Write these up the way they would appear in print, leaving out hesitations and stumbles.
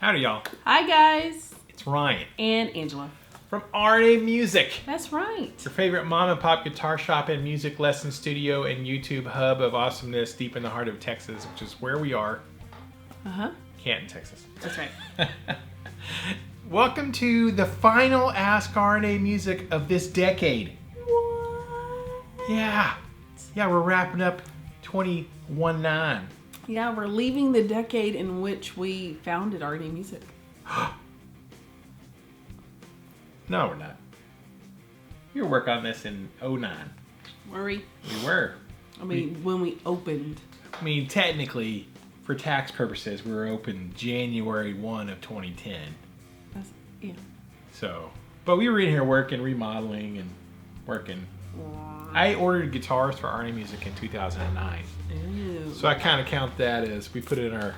Howdy, y'all. Hi, guys. It's Ryan And Angela. from RNA Music. That's right. Your favorite mom and pop guitar shop and music lesson studio and YouTube hub of awesomeness deep in the heart of Texas, which is where we are. Canton, Texas. That's right. Welcome to the final Ask RNA Music of this decade. What? Yeah, we're wrapping up 21-9. Yeah, we're leaving the decade in which we founded RNA Music. No, we're not. We were working on this in 09. Were we? We were. I mean, when we opened. I mean, technically, for tax purposes, we were open January 1 of 2010. Yeah. So, but we were in here working, remodeling, and working. I ordered guitars for RNA Music in 2009. Ew. So I kind of count that as we put it in our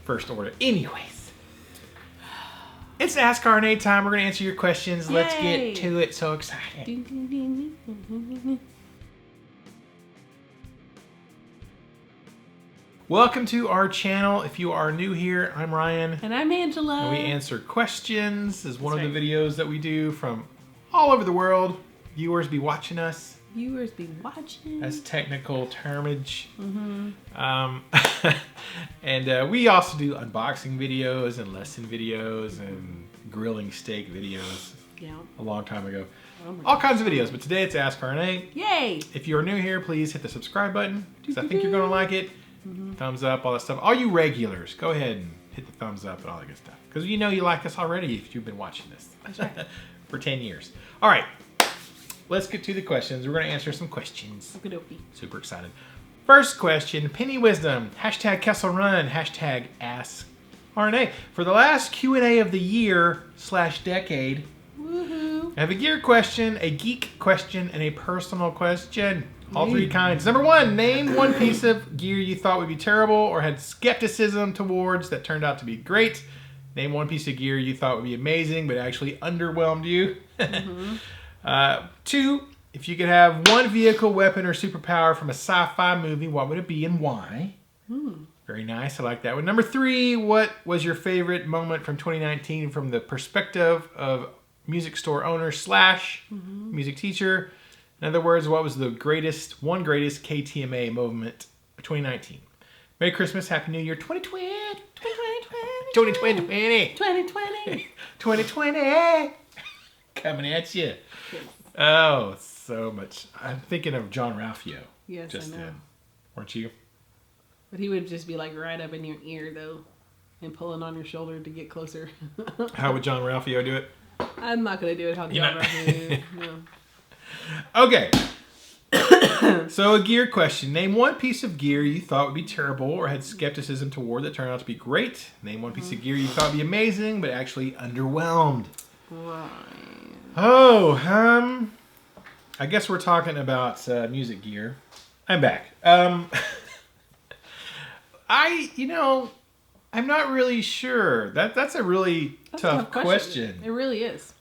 first order. Anyways, it's Ask RNA time. We're going to answer your questions. Let's Yay. get to it. So excited. Welcome to our channel. If you are new here, I'm Ryan. And I'm Angela. And we answer questions. This is one That's of the videos that we do from all over the world. Viewers be watching us. Viewers be watching. That's technical termage. And we also do unboxing videos and lesson videos and grilling steak videos. Yeah. A long time ago. Oh my All kinds of videos, but today it's Ask RNA. Yay! If you are new here, please hit the subscribe button because I think you're going to like it. Thumbs up, all that stuff. All you regulars, go ahead and hit the thumbs up and all that good stuff. Because you know you like us already if you've been watching this That's right. for 10 years. All right, let's get to the questions. We're going to answer some questions. Okie-dokie. Super excited. First question, Penny Wisdom, hashtag Kessel Run, hashtag Ask RNA. For the last Q&A of the year/decade, Woohoo. I have a gear question, a geek question, and a personal question. All three kinds. Number one, name one piece of gear you thought would be terrible or had skepticism towards that turned out to be great. Name one piece of gear you thought would be amazing but actually underwhelmed you. Two, if you could have one vehicle, weapon, or superpower from a sci-fi movie, what would it be and why? Very nice. I like that one. Number three, what was your favorite moment from 2019 from the perspective of music store owner / music teacher? In other words, what was the greatest KTMA moment of 2019? Merry Christmas, Happy New Year, 2020, 2020, 2020. 2020, coming at you. Oh, so much. I'm thinking of John Ralphio. Yes, Just I know. then. Weren't you? But he would just be like right up in your ear, though, and pulling on your shoulder to get closer. How would John Ralphio do it? I'm not going to do it how John Ralphio did it. No. Okay. So a gear question. Name one piece of gear you thought would be terrible or had skepticism toward that turned out to be great. Name one piece of gear you thought would be amazing but actually underwhelmed. Right. Oh, I guess we're talking about music gear. I'm back. I'm not really sure. That's a really tough question. It really is.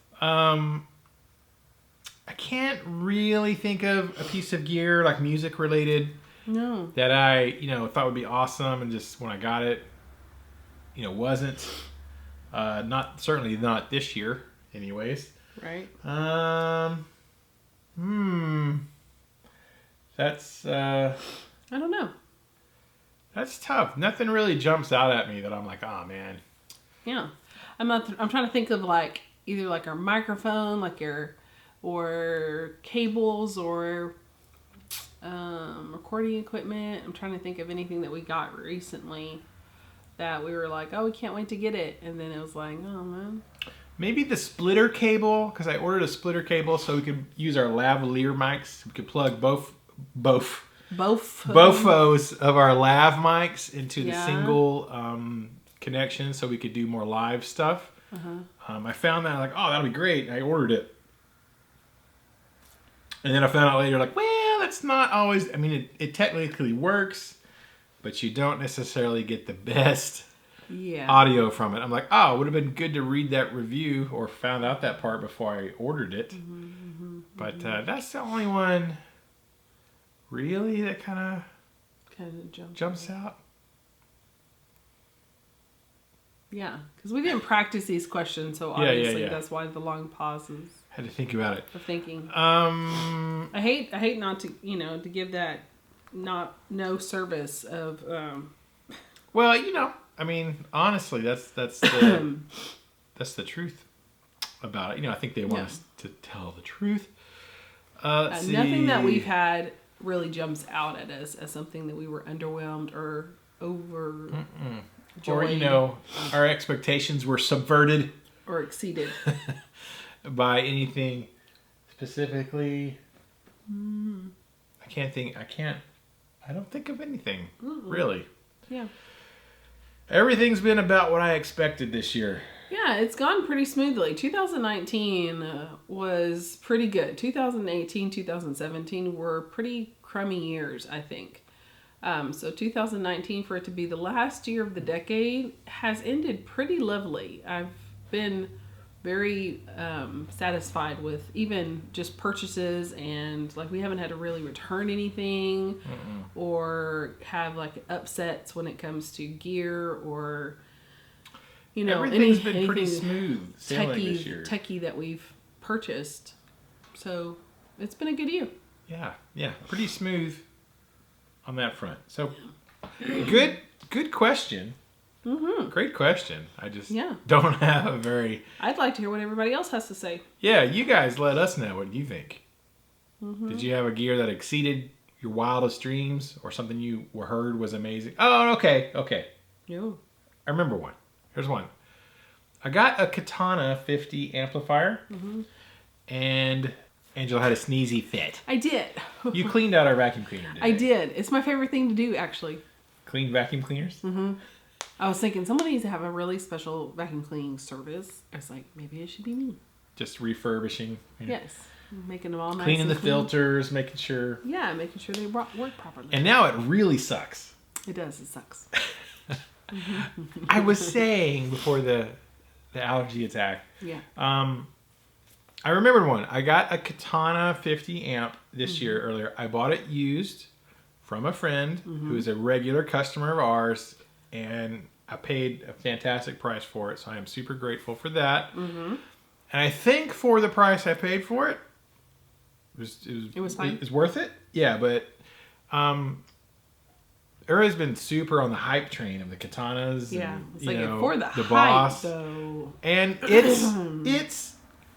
I can't really think of a piece of gear like music related No. that I, thought would be awesome and just when I got it, wasn't. Certainly not this year anyways. Right. That's I don't know. that's tough. Nothing really jumps out at me that I'm like, oh man. Yeah. I'm trying to think of like either like our microphone, or cables or recording equipment. I'm trying to think of anything that we got recently that we were like, oh, we can't wait to get it. And then it was like, oh man. Maybe the splitter cable, because I ordered a splitter cable so we could use our lavalier mics. We could plug bofos of our lav mics into the single connection so we could do more live stuff. I found that, like, oh, that'll be great. I ordered it. And then I found out later, like, well, that's not always, I mean, it technically works, but you don't necessarily get the best audio from it. I'm like, oh, it would have been good to read that review or found out that part before I ordered it. But that's the only one really that kind of jumps out. Yeah, because we didn't practice these questions, so obviously that's why the long pauses. Had to think about it. Of thinking. I hate not to, to give that no service of. Well, I mean, honestly, that's the that's the truth about it. I think they want us to tell the truth. Let's see. Nothing that we've had really jumps out at us as something that we were underwhelmed or over. Or, our expectations were subverted. Or exceeded. By anything specifically. I don't think of anything, really. Yeah. Everything's been about what I expected this year. Yeah, it's gone pretty smoothly. 2019 was pretty good. 2018, 2017 were pretty crummy years, I think. So 2019, for it to be the last year of the decade, has ended pretty lovely. I've been very satisfied with even just purchases, and like we haven't had to really return anything or have like upsets when it comes to gear or everything's been pretty smooth sailing this year. Techie that we've purchased. So it's been a good year. Yeah, pretty smooth on that front. So good question. Great question. I just don't have a very... I'd like to hear what everybody else has to say. Yeah, you guys let us know what you think. Did you have a gear that exceeded your wildest dreams or something you heard was amazing? Oh, okay. Yeah. I remember one. Here's one. I got a Katana 50 amplifier and Angela had a sneezy fit. I did. You cleaned out our vacuum cleaner, didn't you? I did. It's my favorite thing to do, actually. Clean vacuum cleaners? I was thinking someone needs to have a really special vacuum cleaning service. I was like, maybe it should be me. Just refurbishing. Yes. Making them all nice. Cleaning the filters, making sure. Yeah, making sure they work properly. And now it really sucks. It does. It sucks. I was saying before the allergy attack. Yeah. I remembered one. I got a Katana 50 amp this year earlier. I bought it used from a friend who is a regular customer of ours, and I paid a fantastic price for it, so I am super grateful for that. And I think for the price I paid for it, it was fine. It was worth it. Yeah, but everybody's been super on the hype train of the Katanas. Yeah, and, it's like for the hype, Boss, though. And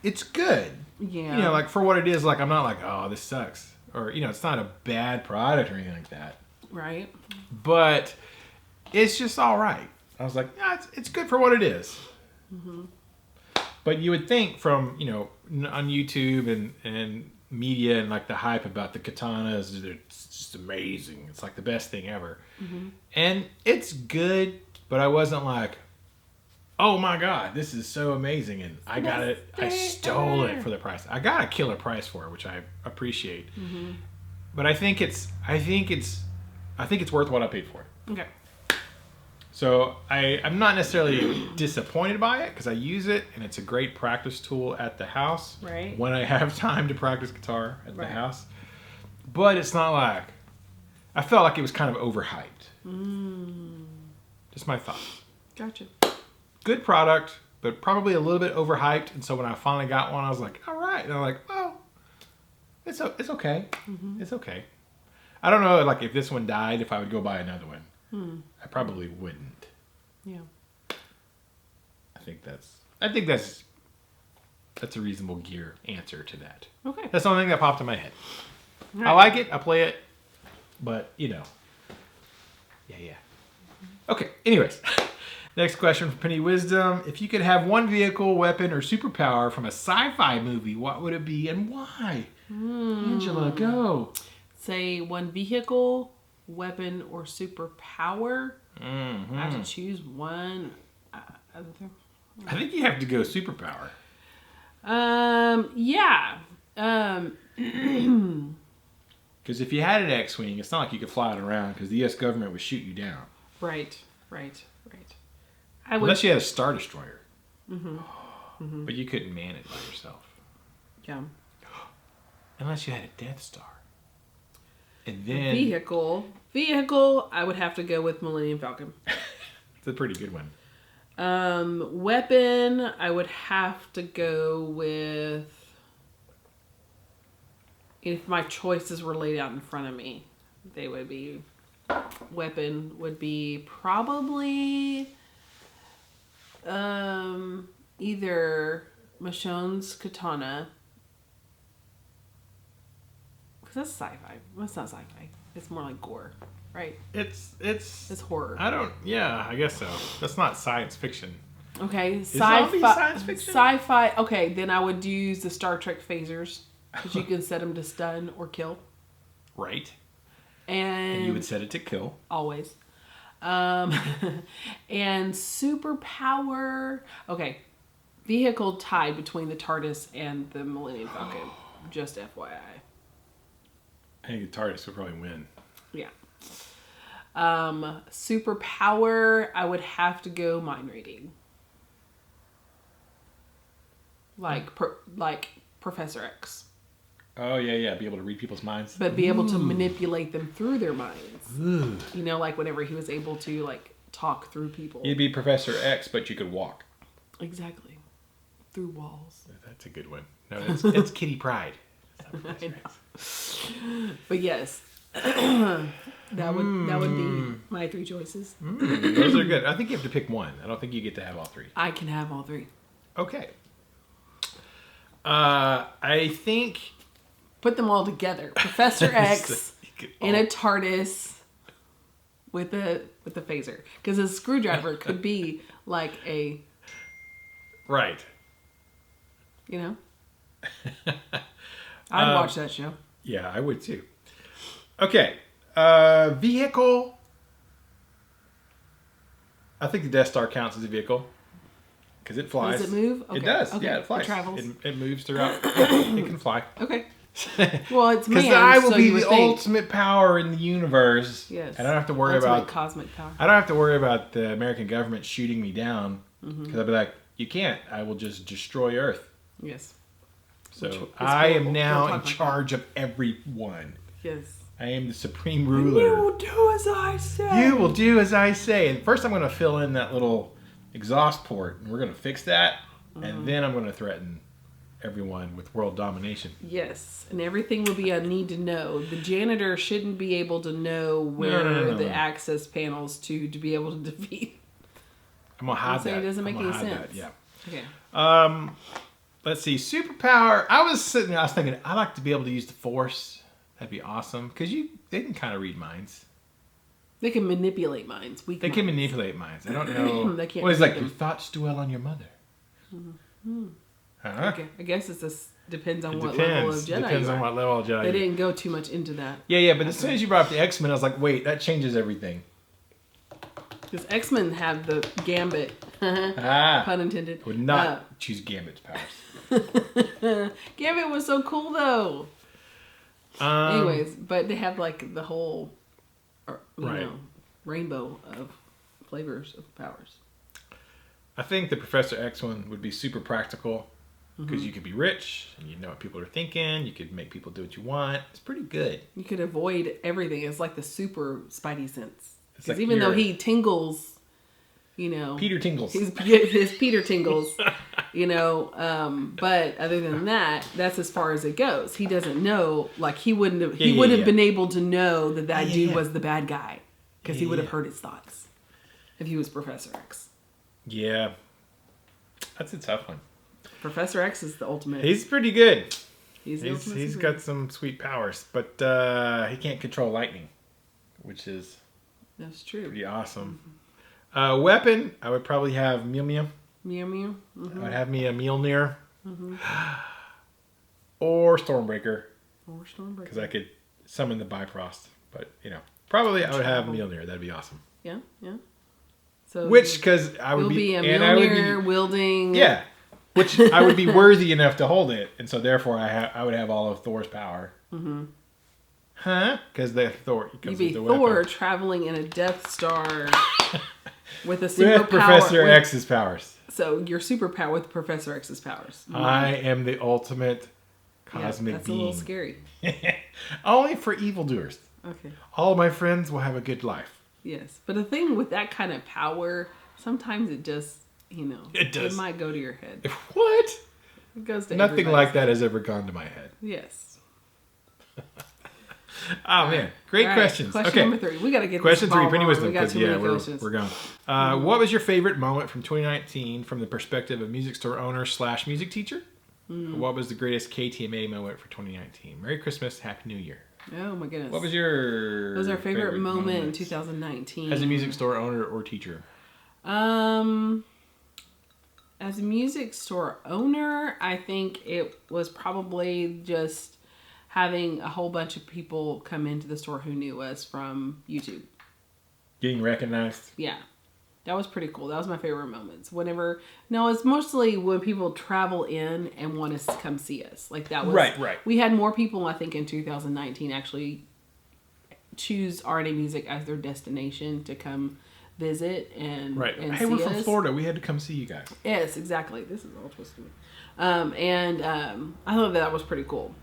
it's good. Yeah. Like for what it is, like I'm not like, oh, this sucks. Or, it's not a bad product or anything like that. Right. But it's just all right. I was like, yeah, it's good for what it is. But you would think from, on YouTube and media and like the hype about the Katanas, it's just amazing. It's like the best thing ever. And it's good, but I wasn't like, oh my God, this is so amazing. And I got it. I stole it for the price. I got a killer price for it, which I appreciate. But I think it's worth what I paid for it. Okay. So I'm not necessarily disappointed by it because I use it and it's a great practice tool at the house. Right. When I have time to practice guitar at the house. But it's not like, I felt like it was kind of overhyped. Just my thoughts. Gotcha. Good product, but probably a little bit overhyped. And so when I finally got one, I was like, all right. And I'm like, well, it's okay. It's okay. I don't know, like if this one died, if I would go buy another one. I probably wouldn't. Yeah. I think that's a reasonable gear answer to that. Okay. That's the only thing that popped in my head. Right. I like it. I play it. But, Yeah. Okay. Anyways. Next question from Penny Wisdom. If you could have one vehicle, weapon, or superpower from a sci-fi movie, what would it be and why? Angela, go. Say one vehicle, weapon, or superpower. I have to choose one. I think you have to go superpower. Yeah. Because if you had an X-Wing, it's not like you could fly it around because the U.S. government would shoot you down. Right. Unless you had a Star Destroyer. But you couldn't man it by yourself. Yeah. Unless you had a Death Star. And then... Vehicle, I would have to go with Millennium Falcon. It's a pretty good one. Weapon, I would have to go with, if my choices were laid out in front of me, they would be, weapon would be probably either Michonne's katana, because that's sci-fi. Well, it's not sci-fi. It's more like gore, right? It's horror. I guess so. That's not science fiction. Okay, zombie science fiction? Sci-fi. Okay, then I would use the Star Trek phasers, because you can set them to stun or kill. Right. And you would set it to kill. Always. And superpower. Okay. Vehicle tied between the TARDIS and the Millennium Falcon. Just FYI. I think the TARDIS would probably win. Yeah. Superpower, I would have to go mind reading. Like Professor X. Oh, yeah. Be able to read people's minds. But be able to manipulate them through their minds. Ooh. You know, like whenever he was able to, like, talk through people. You'd be Professor X, but you could walk. Exactly. Through walls. That's a good one. No, it's Kitty Pryde. I know. But yes. that would be my three choices. Those are good. I think you have to pick one. I don't think you get to have all three. I can have all three. Okay. I think... Put them all together. Professor X in a TARDIS with the phaser. Because a screwdriver could be like a... Right. You know? I'd watch that show. Yeah, I would too. Okay. Vehicle. I think the Death Star counts as a vehicle. Because it flies. Does it move? Okay. It does. Okay. Yeah, it flies. It travels. It moves throughout. It can fly. Okay. Well, it's man, because I will so be the ultimate power in the universe. Yes. I don't have to worry about cosmic power. I don't have to worry about the American government shooting me down. Because I'll be like, you can't. I will just destroy Earth. Yes. So I am now in charge of everyone. Yes. I am the supreme ruler. You will do as I say. You will do as I say. And first I'm going to fill in that little exhaust port. And we're going to fix that. And then I'm going to threaten everyone with world domination. Yes. And everything will be a need to know. The janitor shouldn't be able to know where the access panels to be able to defeat. I'm going to hide that. It doesn't make any sense. Yeah. Okay. Let's see. Superpower. I was thinking, I'd like to be able to use the Force. That'd be awesome. Because they can kind of read minds. They can manipulate minds. They can manipulate minds. I don't know. They can't. Well, it's like, your thoughts dwell on your mother. Okay. I guess it just depends on what level of Jedi Depends on what level of Jedi. They didn't go too much into that. Yeah. But as soon as you brought up the X-Men, I was like, wait, that changes everything. Because X-Men have the Gambit. Pun intended. Would not choose Gambit's powers. Gambit was so cool, though. Anyways, but they have like the whole, you know, rainbow of flavors of powers. I think the Professor X one would be super practical because you could be rich and you know what people are thinking. You could make people do what you want. It's pretty good. You could avoid everything. It's like the super Spidey sense. Because like even though he tingles, you know, Peter tingles. His Peter tingles, you know. But other than that, that's as far as it goes. He doesn't know. Like he wouldn't have. He would have been able to know that dude was the bad guy because he would have heard his thoughts if he was Professor X. Yeah, that's a tough one. Professor X is the ultimate. He's pretty good. He's got some sweet powers, but he can't control lightning, which is pretty awesome. Weapon, I would probably have Mew Mew. Mew Mew. I'd have me a Mjolnir. Or Stormbreaker. Because I could summon the Bifrost. But, you know, probably I would have Mjolnir. That'd be awesome. Yeah. So because I would be a Mjolnir wielding. Yeah. Which I would be worthy enough to hold it. And so therefore I would have all of Thor's power. Huh? Because Thor. You'd be Thor traveling in a Death Star with a superpower. With Professor X's powers. So your superpower with Professor X's powers. I am the ultimate cosmic that's being. A little scary. Only for evildoers. Okay. All of my friends will have a good life. Yes. But the thing with that kind of power, sometimes it just It does. It might go to your head. What? It goes to Nothing like that has ever gone to my head. Yes. Oh, man. Great questions. Question number 3. We got to get Question this 3, ball Penny rolling. Wisdom. We got too many questions. We're going. What was your favorite moment from 2019 from the perspective of music store owner / music teacher? What was the greatest KTMA moment for 2019? Merry Christmas, Happy New Year. Oh my goodness. What was your What was our favorite moment in 2019? as a music store owner or teacher? As a music store owner, I think it was probably just having a whole bunch of people come into the store who knew us from YouTube. Getting recognized? Yeah. That was pretty cool. That was my favorite moments. It's mostly when people travel in and want to come see us. Like that was right. We had more people, I think, in 2019 actually choose RNA Music as their destination to come visit and hey, see we're from us. Florida. We had to come see you guys. Yes, exactly. This is all twisted. I thought that was pretty cool.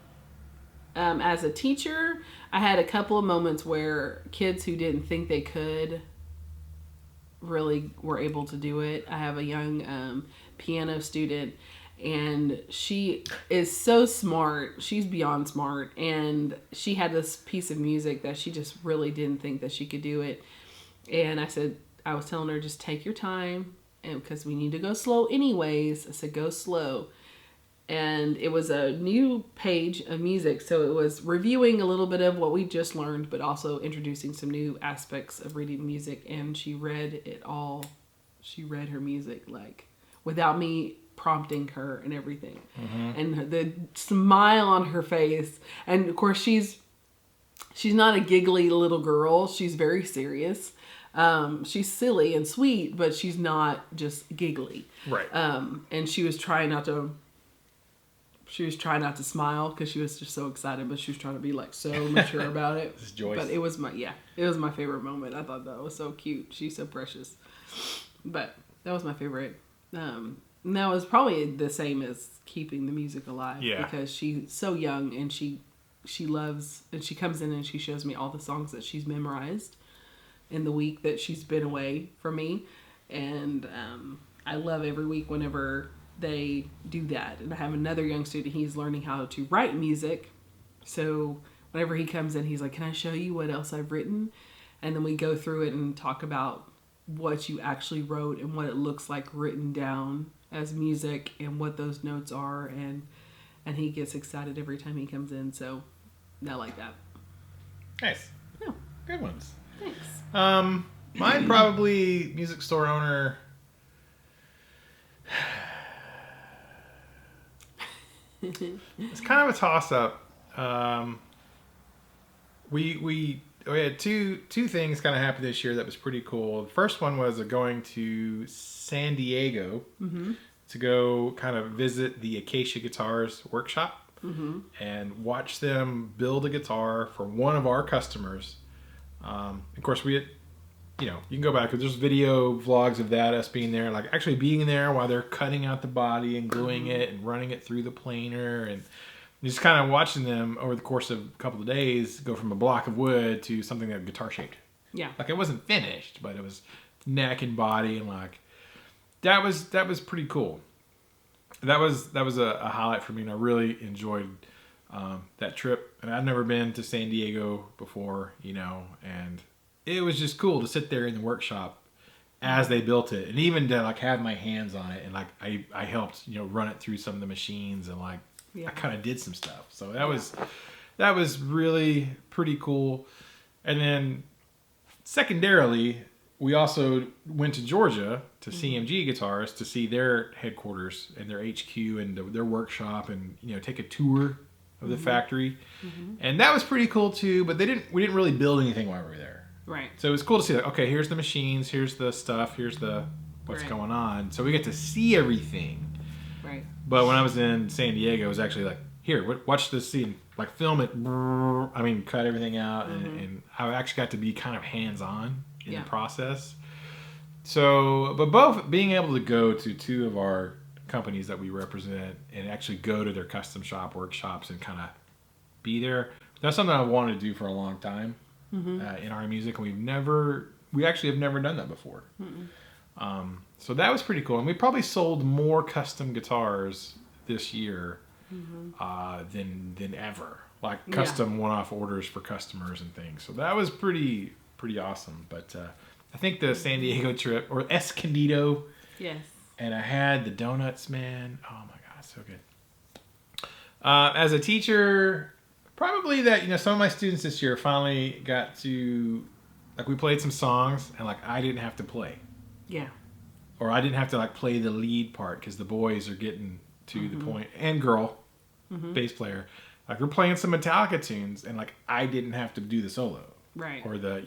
As a teacher, I had a couple of moments where kids who didn't think they could really were able to do it. I have a young piano student, and she is so smart. She's beyond smart, and she had this piece of music that she just really didn't think that she could do it. And I was telling her, just take your time, and because we need to go slow anyways. I said, go slow. And it was a new page of music, so it was reviewing a little bit of what we just learned, but also introducing some new aspects of reading music. And she read it all. She read her music like without me prompting her and everything. And the smile on her face, and of course she's not a giggly little girl. She's very serious. She's silly and sweet, but she's not just giggly. Right. And she was trying not to smile because she was just so excited, but she was trying to be like so mature about it. This is Joyce. But it was my favorite moment. I thought that was so cute. She's so precious. But that was my favorite. And that was probably the same as keeping the music alive. Yeah. Because she's so young and she loves, and she comes in and she shows me all the songs that she's memorized in the week that she's been away from me. And I love every week whenever they do that. And I have another young student, he's learning how to write music. So whenever he comes in, he's like, can I show you what else I've written? And then we go through it and talk about what you actually wrote and what it looks like written down as music and what those notes are. And he gets excited every time he comes in. So I like that. Nice. Yeah. Good ones. Thanks. Mine probably music store owner. It's kind of a toss-up. We had two things kind of happen this year that was pretty cool. The first one was going to San Diego to go kind of visit the Acacia Guitars workshop and watch them build a guitar for one of our customers. Of course, we had, you can go back because there's video vlogs of that, us being there, like actually being there while they're cutting out the body and gluing it and running it through the planer, and just kind of watching them over the course of a couple of days go from a block of wood to something that guitar shaped. Yeah. Like it wasn't finished, but it was neck and body, and like that was pretty cool. That was a highlight for me, and I really enjoyed that trip. And I've never been to San Diego before, and it was just cool to sit there in the workshop as they built it, and even to like have my hands on it, and like I helped run it through some of the machines, and like I kind of did some stuff. So that was really pretty cool. And then secondarily, we also went to Georgia to CMG Guitars to see their headquarters and their HQ and their workshop, and take a tour of the factory, and that was pretty cool too. But we didn't really build anything while we were there. Right. So it was cool to see, like, okay, here's the machines, here's the stuff, here's what's going on. So we get to see everything. Right. But when I was in San Diego, it was actually like, here, watch this scene, like film it. I mean, cut everything out, and I actually got to be kind of hands-on in the process. So, but both being able to go to two of our companies that we represent and actually go to their custom shop workshops and kind of be there, that's something I wanted to do for a long time. In our music, and we actually have never done that before. So that was pretty cool. And we probably sold more custom guitars this year than ever. Like custom one-off orders for customers and things. So that was pretty awesome. But I think the San Diego trip, or Escondido. Yes. And I had the donuts, man. Oh my God, so good. As a teacher, probably that, some of my students this year finally got to, like, we played some songs and like I didn't have to play. Yeah. Or I didn't have to like play the lead part because the boys are getting to the point, and girl, bass player, like we're playing some Metallica tunes and like I didn't have to do the solo. Right. Or the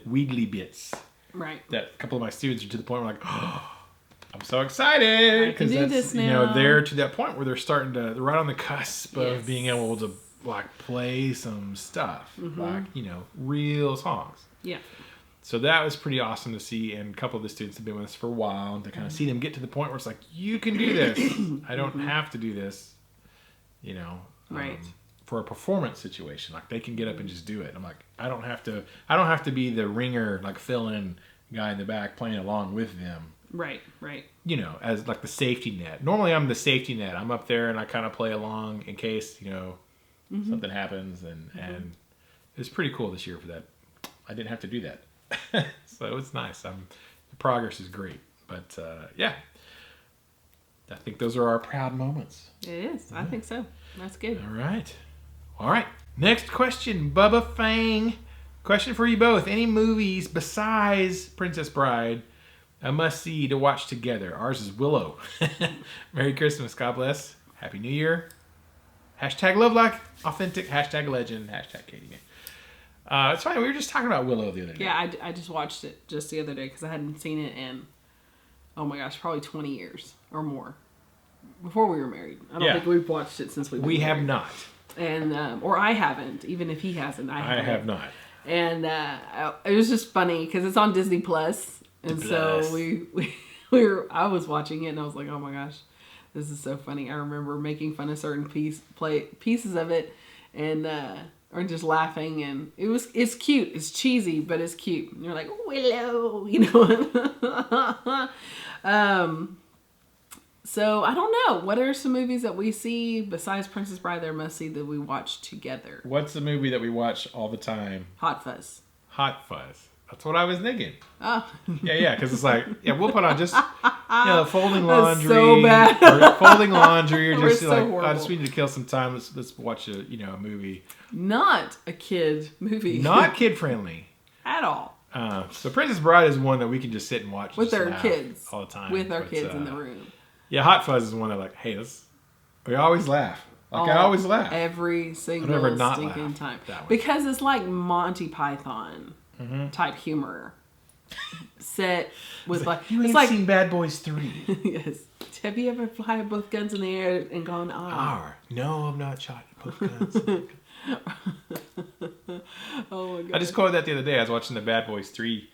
wiggly bits. Right. That a couple of my students are to the point where like, oh, I'm so excited because that's they're to that point where they're right on the cusp of being able to like play some stuff, like real songs. Yeah. So that was pretty awesome to see, and a couple of the students have been with us for a while, and to kind of see them get to the point where it's like, you can do this. I don't have to do this, right. For a performance situation. Like they can get up and just do it. I'm like, I don't have to be the ringer, like fill-in guy in the back playing along with them. Right, right. As like the safety net. Normally I'm the safety net. I'm up there and I kind of play along in case, something happens, and it's pretty cool this year for that. I didn't have to do that. So it's nice. The progress is great. But I think those are our proud moments. It is. I think so. That's good. All right. Next question, Bubba Fang. Question for you both. Any movies besides Princess Bride a must-see to watch together? Ours is Willow. Merry Christmas. God bless. Happy New Year. Hashtag love like authentic. Hashtag legend. Hashtag Katie. It's funny. We were just talking about Willow the other day. Yeah, I just watched it just the other day because I hadn't seen it in, oh my gosh, probably 20 years or more. Before we were married. I don't think we've watched it since we were married. We have not. And, or I haven't, even if he hasn't. I have not. And it was just funny because it's on Disney Plus. And so I was watching it and I was like, oh my gosh, this is so funny. I remember making fun of certain pieces of it and, or just laughing, and it's cute. It's cheesy, but it's cute. And you're like, Willow, So I don't know. What are some movies that we see besides Princess Bride that are must see that we watch together? What's the movie that we watch all the time? Hot Fuzz. Hot Fuzz. That's what I was thinking. Oh. Yeah, because it's like, we'll put on just, folding laundry. That's so bad. Or folding laundry, or just so like, horrible. I just need to kill some time. Let's watch a movie. Not a kid movie. Not kid friendly at all. So Princess Bride is one that we can just sit and watch with our kids all the time. With our kids in the room. Yeah, Hot Fuzz is one that like, hey, we always laugh. Like I always laugh every single stinking time because it's like Monty Python type humor set with like you ain't seen Bad Boys 3. Yes. Have you ever fired both guns in the air and gone R? No, I'm not shot both guns. Oh my god! I just quoted that the other day. I was watching the Bad Boys 3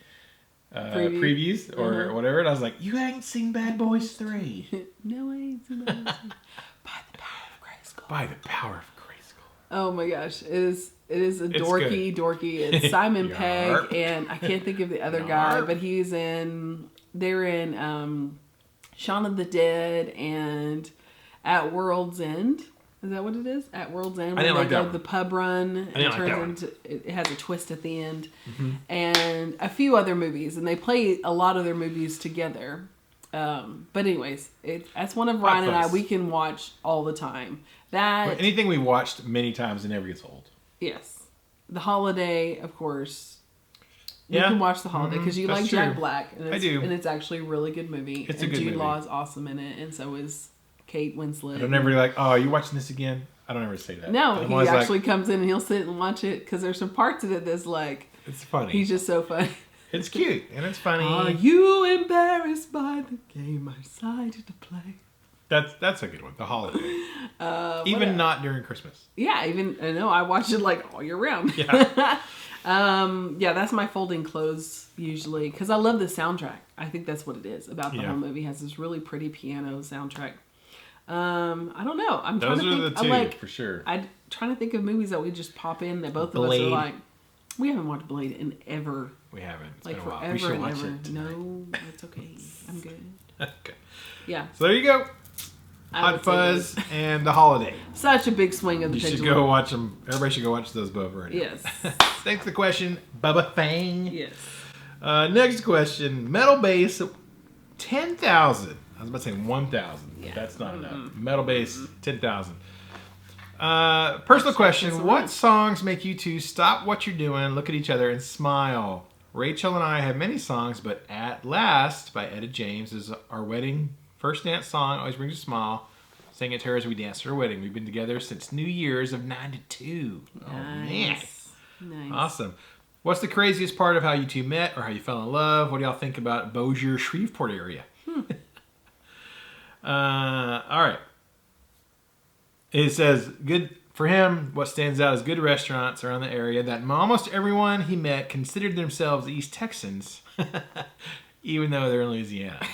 previews or whatever, and I was like, "You ain't seen Bad Boys 3." No, I ain't seen Bad Boys 3. By the power of Grayskull. By the power of Grayskull. Oh my gosh! It is a dorky. It's Simon Pegg and I can't think of the other guy, but they're in Shaun of the Dead and At World's End. Is that what it is? At World's End, when they go the pub run, it has a twist at the end, and a few other movies, and they play a lot of their movies together. But anyways, that's one of Ryan and I we can watch all the time. Anything we watched many times and never gets old. Yes, The Holiday, of course. You can watch The Holiday because you like Jack Black, and I do, and it's actually a really good movie. It's a good movie. Jude Law is awesome in it, and so is Kate Winslet. I don't ever like, oh, are you watching this again? I don't ever say that. No, he actually comes in and he'll sit and watch it because there's some parts of it that's like, it's funny. He's just so funny. It's cute and it's funny. Are you embarrassed by the game I decided to play? That's a good one. The Holiday. Even not during Christmas. Yeah, I know I watch it like all year round. Yeah. That's my folding clothes usually because I love the soundtrack. I think that's what it is about the whole movie. It has this really pretty piano soundtrack. I don't know. I'm trying to think. Those are the two for sure. I'm trying to think of movies that we just pop in that both of us are like. We haven't watched Blade in ever. We haven't. It's like been a while. forever We should and watch ever. it tonight. No, that's okay. I'm good. Okay. Yeah. So there you go. I Hot would say Fuzz and The Holiday. Such a big swing of the You should pendulum. go watch them. Everybody should go watch those both right now. Yes. Thanks for the question, Bubba Fang. Yes. Next question. Metal bass, 10,000. I was about to say 1,000. Yeah. That's not enough. Metal bass, 10,000. Personal question. What songs make you two stop what you're doing, look at each other, and smile? Rachel and I have many songs, but At Last by Etta James is our wedding first dance song. Always brings a smile. Sang it to her as we danced at her wedding. We've been together since New Year's of 92. Oh, man. Nice. Awesome. What's the craziest part of how you two met or how you fell in love? What do y'all think about Bossier, Shreveport area? All right. It says, good for him, what stands out is good restaurants around the area that almost everyone he met considered themselves East Texans, even though they're in Louisiana.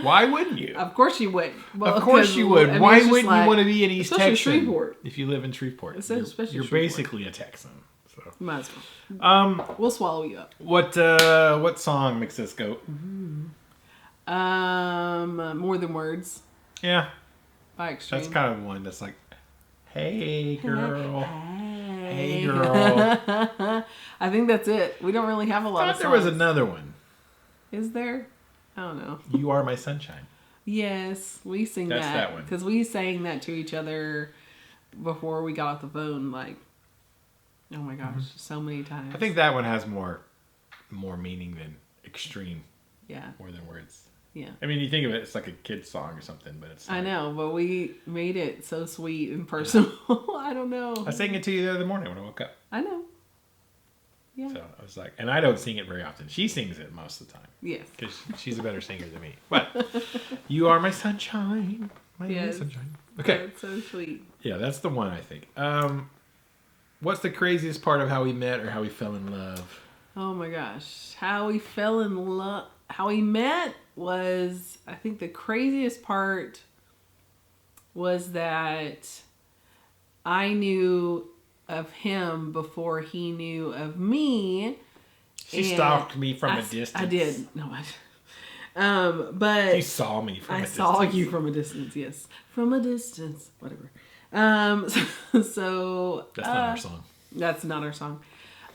Why wouldn't you? Of course you would. Well, of course you would. I mean, Why it's just wouldn't like, you want to be an East especially Texan Shreveport. if you live in Shreveport? Especially You're Shreveport. basically a Texan. So. Might as well. We'll swallow you up. What song makes this go? More Than Words Yeah, by Extreme. that's kind of one that's like, hey girl, Hey. hey girl. I think that's it. We don't really have a lot I of thought songs. there was another one. Is there? I don't know. You Are My Sunshine. Yes, we sing That's that that one. because we sang that to each other before we got off the phone. Like, oh my gosh, so many times. I think that one has more meaning than Extreme. Yeah, More Than Words. yeah. I mean, you think of it, it's like a kid's song or something, but it's. I like- know, but we made it so sweet and personal. I don't know. I sang it to you the other morning when I woke up. I know. Yeah. So I was like, and I don't sing it very often. She sings it most of the time. Yes. Because she's a better singer than me. But You Are My Sunshine. My Yes. sunshine. Okay. That's so sweet. Yeah, that's the one I think. What's the craziest part of how we met or how we fell in love? Oh my gosh. How we fell in love, how we met was, I think the craziest part was that I knew of him before he knew of me. She And stalked me from a distance. I did. No, but You saw me from a I distance. saw you from a distance. Yes, from a distance. Whatever. So That's not our song. That's not our song.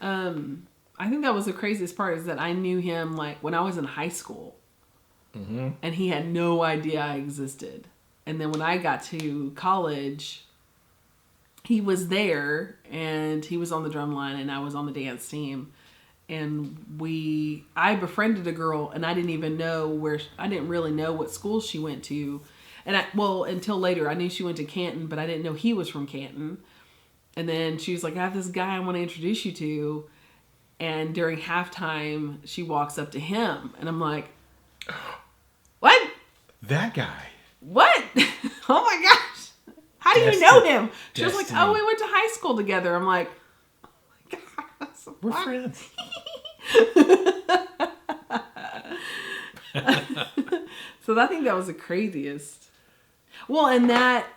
I think that was the craziest part is that I knew him like when I was in high school, and he had no idea I existed. And then when I got to college, he was there and he was on the drum line and I was on the dance team. And I befriended a girl and I didn't even know I didn't really know what school she went to. And until later, I knew she went to Canton, but I didn't know he was from Canton. And then she was like, I have this guy I want to introduce you to. And during halftime, she walks up to him and I'm like, what? That guy. What? Oh my gosh. How do you know him? She was like, Destiny. oh, we went to high school together. I'm like, oh my gosh. We're friends. So I think that was the craziest. Well, and that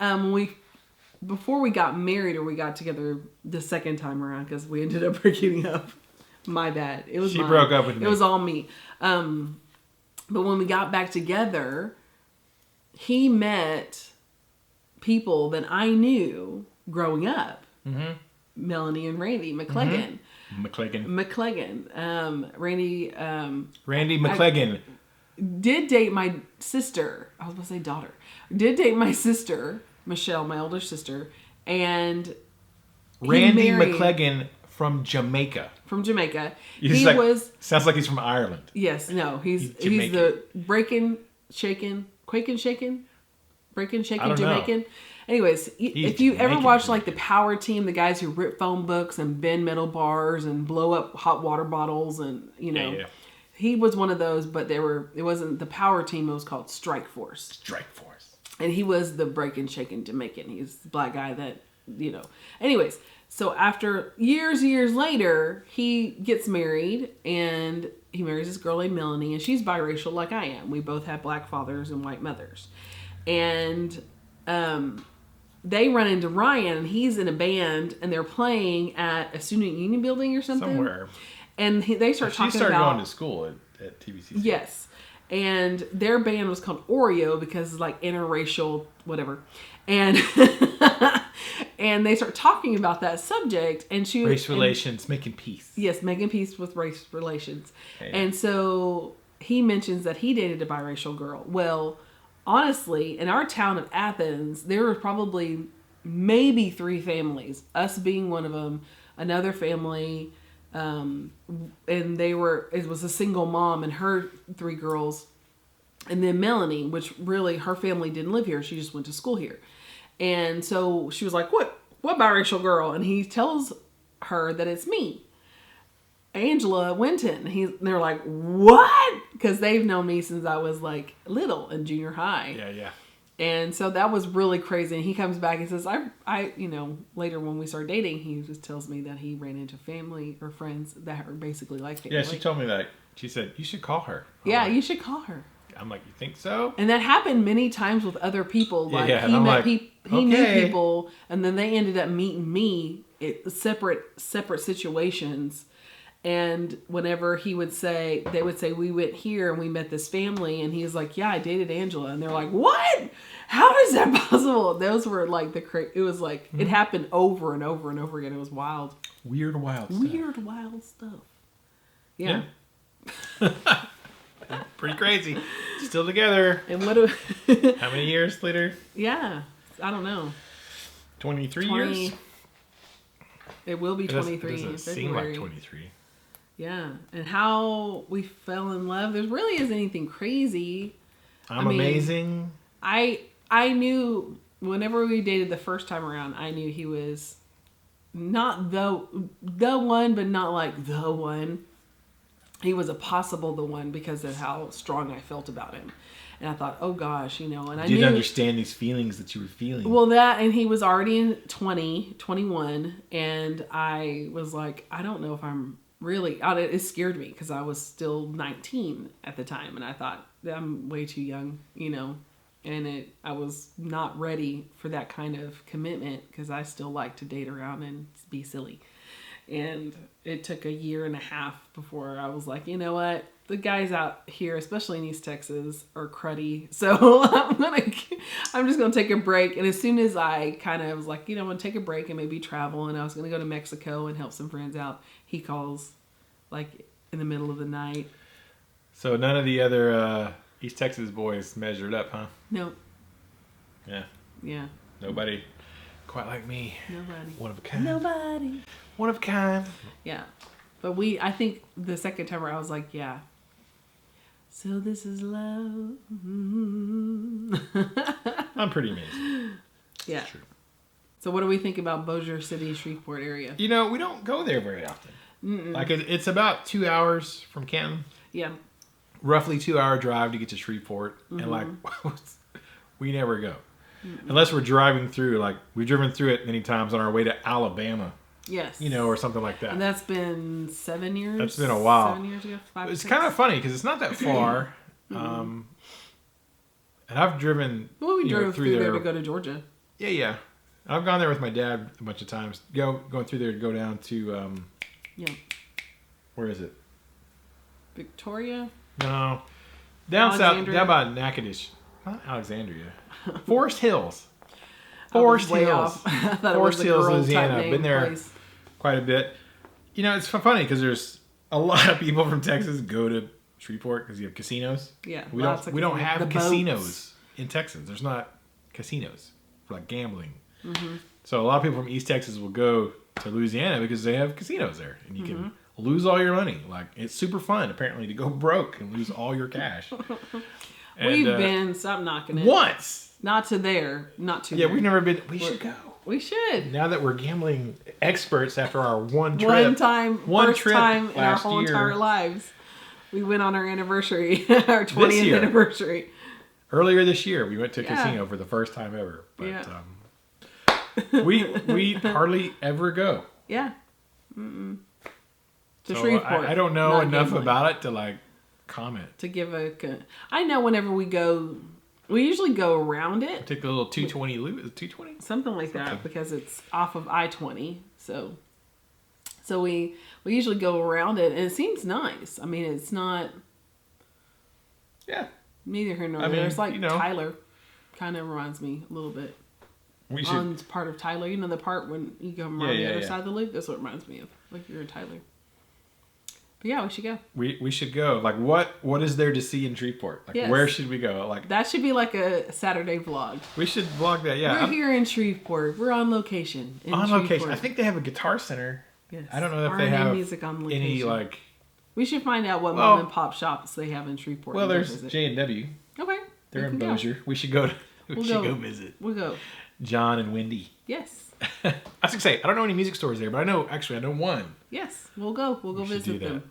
before we got married or we got together the second time around because we ended up breaking up. My bad. It was She mine. broke up with me. It was all me. But when we got back together, he met people that I knew growing up. Mm-hmm. Melanie and Randy McClegan. Randy. Randy McClegan. Did date my sister. I was going to say daughter. Did date my sister, Michelle, my older sister. And Randy married- McClegan from Jamaica. From Jamaica. Sounds like he's from Ireland. Yes, no. He's Jamaican. the breaking, shaking, breaking, shaking I don't Jamaican. know. Anyways, if you ever Jamaican, watch like the Power Team, the guys who rip phone books and bend metal bars and blow up hot water bottles and, Yeah. he was one of those, but it wasn't the Power Team, it was called Strike Force. Strike Force. And he was the breaking, shaking Jamaican. He's the black guy that, Anyways, so after years later, he gets married and he marries this girl named Melanie and she's biracial like I am. We both have black fathers and white mothers. And they run into Ryan and he's in a band and they're playing at a student union building or something. Somewhere. And they start talking about... She started going to school at TBCC. Yes. And their band was called Oreo because it's like interracial, whatever. And and they start talking about that subject. And she race relations, making peace. Yes, making peace with race relations. Okay. And so he mentions that he dated a biracial girl. Well, honestly, in our town of Athens, there were probably maybe 3 families. Us being one of them, another family... and it was a single mom and her 3 girls, and then Melanie, which really her family didn't live here. She just went to school here. And so she was like, what biracial girl? And he tells her that it's me, Angela Winton. They're like, what? Because they've known me since I was like little in junior high. Yeah. And so that was really crazy. And he comes back and says, I later when we started dating, he just tells me that he ran into family or friends that are basically like family. Yeah, she told me that. She said, you should call her. You should call her. I'm like, you think so? And that happened many times with other people. Like he knew people, and then they ended up meeting me at separate situations. And whenever they would say, we went here and we met this family, and he's like, yeah, I dated Angela. And they're like, what? How is that possible? Those were like it was like, it happened over and over and over again. It was wild. Weird, wild stuff. Yeah. Pretty crazy. Still together. And what how many years later? Yeah. I don't know. 23 years? It will be 23 It doesn't seem like 23. Yeah. And how we fell in love. There really isn't anything crazy. I'm amazing. I knew whenever we dated the first time around, I knew he was not the one, but not like the one. He was a possible the one because of how strong I felt about him. And I thought, oh gosh, and I didn't understand these feelings that you were feeling. Well, and he was already in 21, and I was like, I don't know if I'm really, it scared me because I was still 19 at the time, and I thought, I'm way too young, and I was not ready for that kind of commitment because I still like to date around and be silly. And it took 1.5 years before I was like, you know what? The guys out here, especially in East Texas, are cruddy. So I'm just going to take a break. And as soon as I kind of was like, I'm going to take a break and maybe travel. And I was going to go to Mexico and help some friends out. He calls like in the middle of the night. So none of the other East Texas boys measured up, huh? No. Yeah. Yeah. Nobody quite like me. Nobody. One of a kind. Nobody. One of a kind. Yeah. But I think the second time I was like, yeah. So this is love. I'm pretty amazing. Yeah. It's true. So what do we think about Bossier City, Shreveport area? We don't go there very often. Mm-mm. Like it's about 2 hours from Canton. Yeah. Roughly 2-hour drive to get to Shreveport. Mm-hmm. And we never go. Mm-mm. Unless we're driving through, like we've driven through it many times on our way to Alabama. Yes. Or something like that. And that's been 7 years? That's been a while. 7 years ago? 5 It's 6? kind of funny because it's not that far. And I've driven we drove through there to go to Georgia. Yeah. I've gone there with my dad a bunch of times. Going through there to go down to... where is it? Victoria? No. Down south, down by Natchitoches. Not Alexandria. Forest Hills. Forest Hills, Louisiana. I've been there quite a bit. It's funny because there's a lot of people from Texas go to Shreveport because you have casinos. Yeah, we don't have casinos in Texas. There's not casinos for like gambling. Mm-hmm. So a lot of people from East Texas will go to Louisiana because they have casinos there, and you can lose all your money. Like it's super fun apparently to go broke and lose all your cash. We've been, stop knocking it. Once. Not to there. Yeah, we've never been. We should go. We should. Now that we're gambling experts after our one trip. First time in our whole entire lives. We went on our anniversary, our 20th anniversary. Earlier this year, we went to a casino for the first time ever. But we hardly ever go. Yeah. Mm-mm. To so Shreveport. I don't know enough about it to comment. To give I know whenever we go... We usually go around it. Take the little 220 loop. Is it 220? Something like that because it's off of I-20. So So we usually go around it, and it seems nice. I mean, it's not. Yeah. Neither here nor there. It's like Tyler. Kind of reminds me a little bit. On part of Tyler, the part when you go around the other side of the loop. That's what it reminds me of. Like you're in Tyler. But yeah, we should go. We should go. Like what is there to see in Shreveport? Like where should we go? Like that should be like a Saturday vlog. We should vlog that. Yeah, we're here in Shreveport. We're on location. Location. I think they have a guitar center. Yes. I don't know if RNA they have music on location. any like. We should find out what mom and pop shops they have in Shreveport. Well, there's J&W. Okay. They're in Bossier. We should go. We should go visit. We'll go. John and Wendy. Yes. I was gonna say I don't know any music stores there, but I know one. Yes, we'll go. We'll go visit them.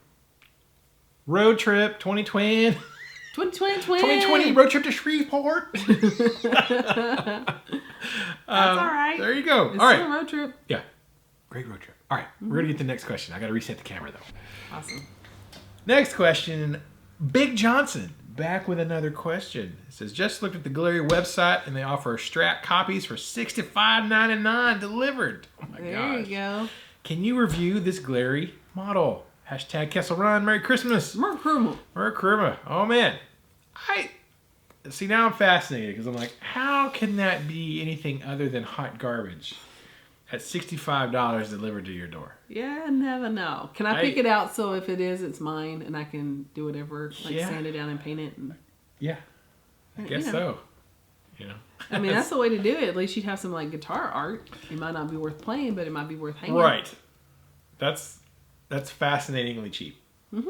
Road trip 2020. 2020 road trip to Shreveport. That's all right. There you go. It's all right. still a road trip. Yeah. Great road trip. All right. We're going to get to the next question. I got to reset the camera, though. Awesome. Next question. Big Johnson. Back with another question. It says, just looked at the Glarry website, and they offer Strat copies for $65.99 delivered. Oh, my gosh. There you go. Can you review this Glarry model? Hashtag Kessel Run. Merry Christmas. Merry Christmas. Merry Christmas. Oh, man. See, now I'm fascinated because I'm like, how can that be anything other than hot garbage at $65 delivered to your door? Yeah, never know. Can I pick it out so if it is, it's mine and I can do whatever, like sand it down and paint it? And, yeah, I guess so. I mean, that's the way to do it. At least you'd have some like guitar art. It might not be worth playing, but it might be worth hanging. Right. That's fascinatingly cheap. Mm-hmm.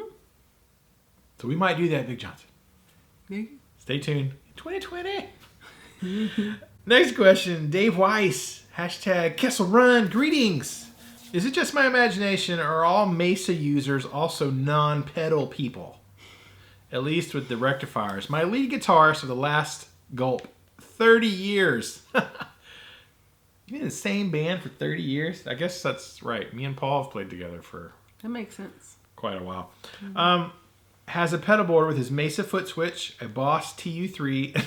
So we might do that, Big Johnson. Stay tuned. 2020. Next question. Dave Weiss. Hashtag Kessel Run. Greetings. Is it just my imagination or are all Mesa users also non-pedal people? At least with the rectifiers. My lead guitarist for the last gulp. 30 years. You've been in the same band for 30 years? I guess that's right. Me and Paul have played together for... That makes sense. Quite a while. Mm-hmm. Has a pedal board with his Mesa foot switch, a Boss TU3,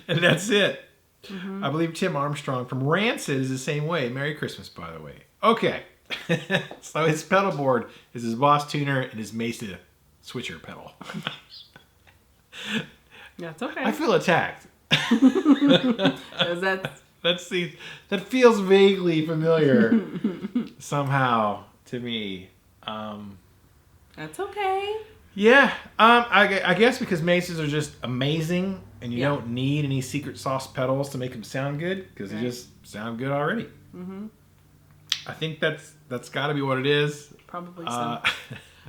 and that's it. Mm-hmm. I believe Tim Armstrong from Rancid is the same way. Merry Christmas, by the way. Okay. So his pedal board is his Boss tuner and his Mesa switcher pedal. That's okay. I feel attacked. That feels vaguely familiar somehow to me. That's okay. Yeah, I guess because Mesas are just amazing, and you don't need any secret sauce pedals to make them sound good because they just sound good already. Mm-hmm. I think that's got to be what it is. Probably so.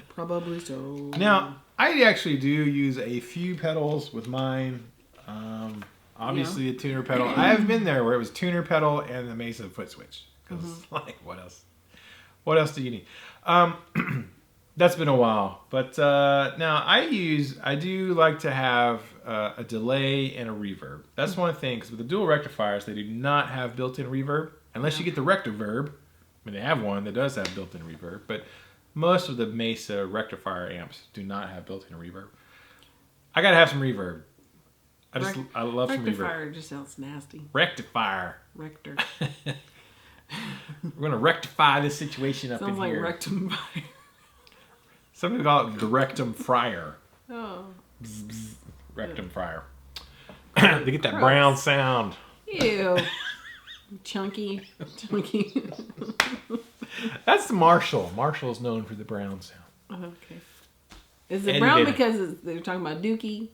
Probably so. Now, I actually do use a few pedals with mine. Obviously, a tuner pedal. I have been there where it was tuner pedal and the Mesa foot switch. Because, like, what else? What else do you need? That's been a while. But now I do like to have a delay and a reverb. That's one thing. Because with the dual rectifiers, they do not have built-in reverb. Unless you get the rectiverb. I mean, they have one that does have built-in reverb. But most of the Mesa rectifier amps do not have built-in reverb. I got to have some reverb. I love some reverb. Rectifier just sounds nasty. Rectifier. Rector. We're going to rectify this situation up in here. Sounds like rectum fire. Some people call it the rectum fryer. Oh. Bzz, bzz, rectum fryer. They get that brown sound. Ew. Chunky. That's the Marshall. Marshall is known for the brown sound. Okay. Is it brown because they're talking about Dookie?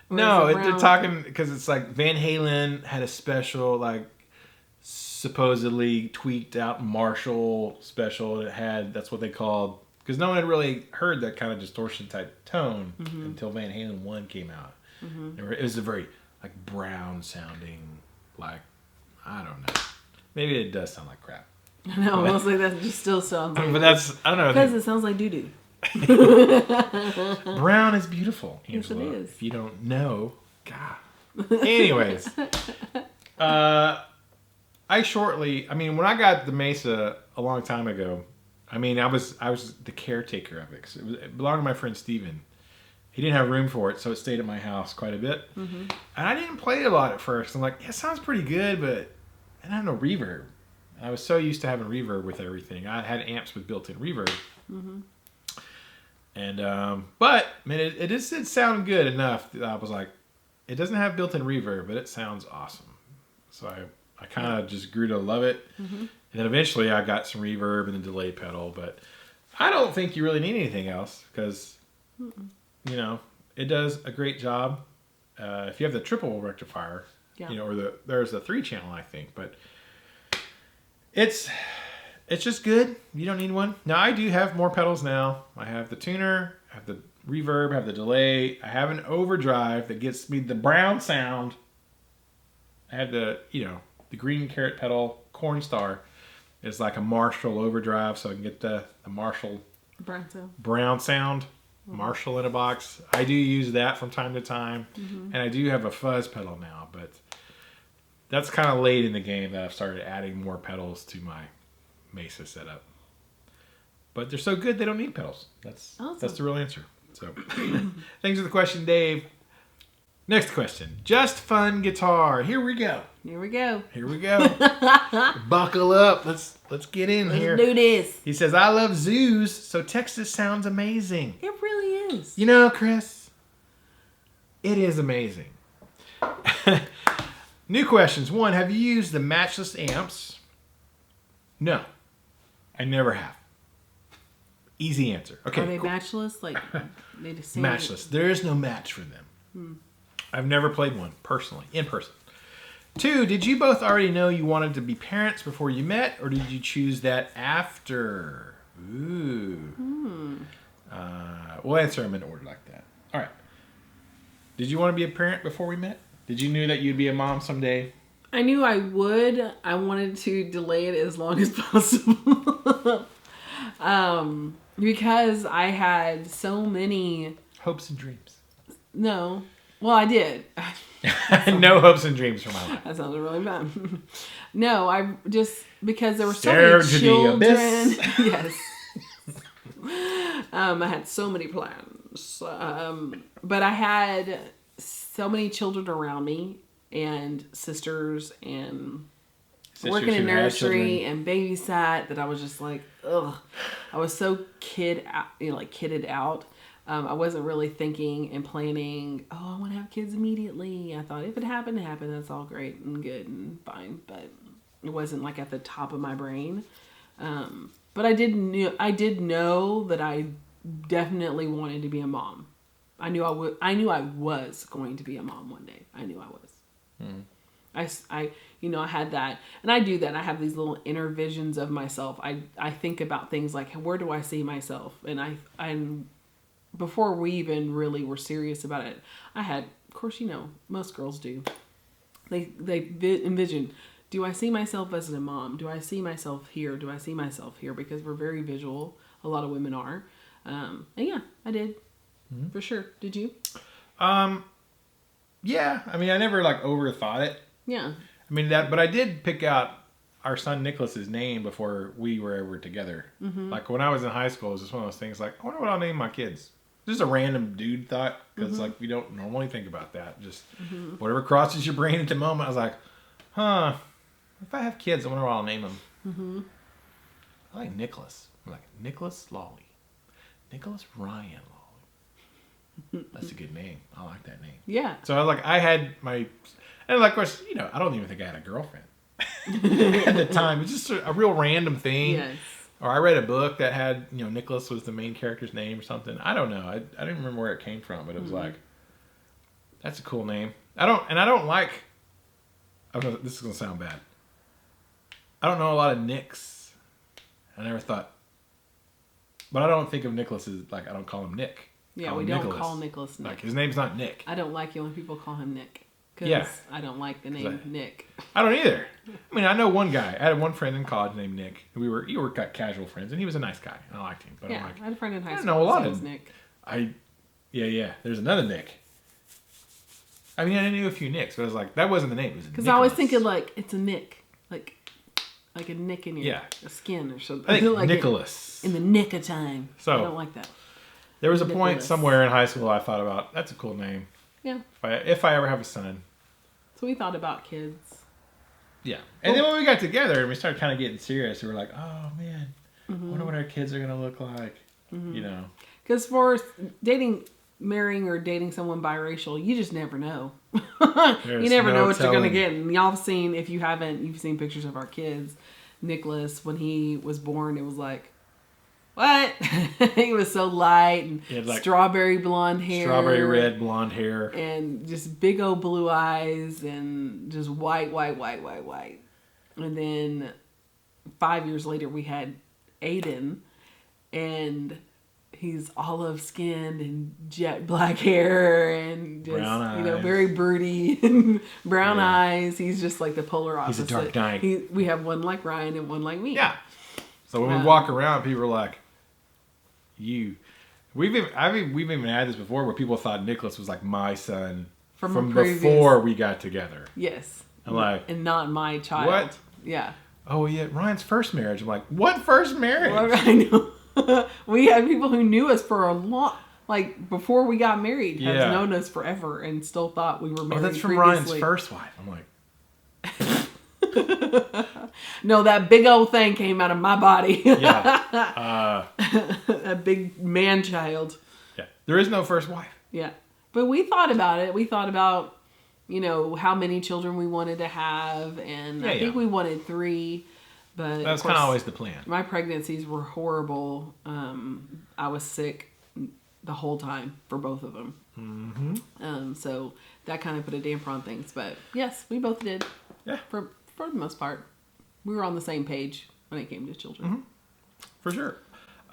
No, they're talking because it's like Van Halen had a special, like, supposedly tweaked out Marshall special. That's what they called, because no one had really heard that kind of distortion type tone until Van Halen 1 came out. Mm-hmm. It was a very, like, brown sounding, like, I don't know. Maybe it does sound like crap. No, mostly that just still sounds like... But that's, I don't know. Because it sounds like doo-doo. Brown is beautiful, Angela. Yes, it is. If you don't know, God. Anyways. When I got the Mesa a long time ago, I was the caretaker of it. 'Cause it belonged to my friend Steven. He didn't have room for it, so it stayed at my house quite a bit. Mm-hmm. And I didn't play it a lot at first. I'm like, yeah, it sounds pretty good, but I don't have no reverb. I was so used to having reverb with everything. I had amps with built-in reverb. Mm-hmm. And, but, man, it did sound good enough that I was like, it doesn't have built-in reverb, but it sounds awesome. So I kind of just grew to love it. Mm-hmm. And then eventually I got some reverb and a delay pedal, but I don't think you really need anything else because, you know, it does a great job. If you have the triple rectifier, you know, or there's a 3-channel, I think, but it's just good. You don't need one. Now, I do have more pedals now. I have the tuner, I have the reverb, I have the delay. I have an overdrive that gets me the brown sound. I have the, you know, the green carrot pedal, Corn Star. It's like a Marshall overdrive, so I can get the Marshall brown sound. Marshall in a box. I do use that from time to time. Mm-hmm. And I do have a fuzz pedal now, but that's kind of late in the game that I've started adding more pedals to my Mesa setup. But they're so good they don't need pedals. That's the real answer. So thanks for the question, Dave. Next question. Just fun guitar. Here we go. Buckle up. Let's get in here. Let's do this. He says, I love zoos, so Texas sounds amazing. It really is. You know, Chris, it is amazing. New questions. 1, have you used the Matchless amps? No, I never have. Easy answer. Okay. Are they matchless? Like they just matchless. There is no match for them. I've never played one personally, in person. 2, did you both already know you wanted to be parents before you met, or did you choose that after? Ooh. We'll answer them in order like that. All right. Did you want to be a parent before we met? Did you know that you'd be a mom someday? I knew I would. I wanted to delay it as long as possible. Because I had so many hopes and dreams. No. Well, I did. No hopes and dreams for my life. That sounded really bad. No, I just because there were so many children. Yes. I had so many plans. But I had so many children around me and sisters and working in nursery and babysat that I was just like, ugh. I was so kidded out. I wasn't really thinking and planning, oh, I want to have kids immediately. I thought if it happened, that's all great and good and fine. But it wasn't like at the top of my brain. But I did know that I definitely wanted to be a mom. I knew I was going to be a mom one day. I knew I was. I had that, and I do that. I have these little inner visions of myself. I think about things like, where do I see myself? And I'm before we even really were serious about it, I had, of course, most girls do. They envision, do I see myself as a mom? Do I see myself here? Do I see myself here? Because we're very visual. A lot of women are. And yeah, I did. Mm-hmm. For sure. Did you? Yeah. I mean, I never overthought it. Yeah. I mean but I did pick out our son Nicholas's name before we were ever together. Mm-hmm. Like when I was in high school, it was just one of those things. Like, I wonder what I'll name my kids. Just a random dude thought, because we don't normally think about that. Just whatever crosses your brain at the moment. I was like, if I have kids, I wonder what I'll name them. Mm-hmm. I like Nicholas. I'm like Nicholas Lawley, Nicholas Ryan Lawley. That's a good name. I like that name. Yeah. So I was like, I had my, and of course, I don't even think I had a girlfriend at the time. It's just a real random thing. Yes. Or I read a book that had, Nicholas was the main character's name or something. I don't know. I don't remember where it came from, but it was like, that's a cool name. I don't like, this is going to sound bad. I don't know a lot of Nicks. I never thought, but I don't think of Nicholas as, I don't call him Nick. Yeah, we don't call Nicholas Nick. His name's not Nick. I don't like it when people call him Nick. Because I don't like the name Nick. I don't either. I mean, I know one guy. I had one friend in college named Nick. We were casual friends, and he was a nice guy. I liked him. But yeah, I had a friend in high school. I know a lot of Nick. Yeah. There's another Nick. I mean, I knew a few Nicks, but I was like, that wasn't the name. It was because I always think of it's a nick, like a nick in your skin or something. I think Nicholas. In the nick of time. So I don't like that. There was a point somewhere in high school I thought about, that's a cool name. Yeah. If I ever have a son. So we thought about kids. Yeah. And then when we got together and we started kind of getting serious, we were like, oh, man, I wonder what our kids are going to look like, you know. Because for marrying or dating someone biracial, you just never know. You never know what you're going to get. And y'all have seen, if you haven't, you've seen pictures of our kids. Nicholas, when he was born, it was like, what? He was so light and like strawberry blonde hair. Strawberry red blonde hair. And just big old blue eyes and just white. And then 5 years later, we had Aiden, and he's olive skinned and jet black hair and just, brown eyes. You know, very broody and brown eyes. He's just like the polar opposite. He's a dark knight. We have one like Ryan and one like me. Yeah. So when we walk around, people are like, we've even had this before where people thought Nicholas was like my son from before we got together. Yes. And not my child. What? Yeah. Oh yeah, Ryan's first marriage. I'm like, what first marriage? Well, I know. We had people who knew us for a long, like before we got married, has known us forever and still thought we were married. Oh, that's from Ryan's first wife. I'm like, no, that big old thing came out of my body. Yeah. A big man child. Yeah. There is no first wife. Yeah. But we thought about it. We thought about, you know, how many children we wanted to have. And I think we wanted 3. But that was kind of always the plan. My pregnancies were horrible. I was sick the whole time for both of them. Mm-hmm. So that kind of put a damper on things. But yes, we both did. Yeah. For the most part. We were on the same page when it came to children. Mm-hmm. For sure.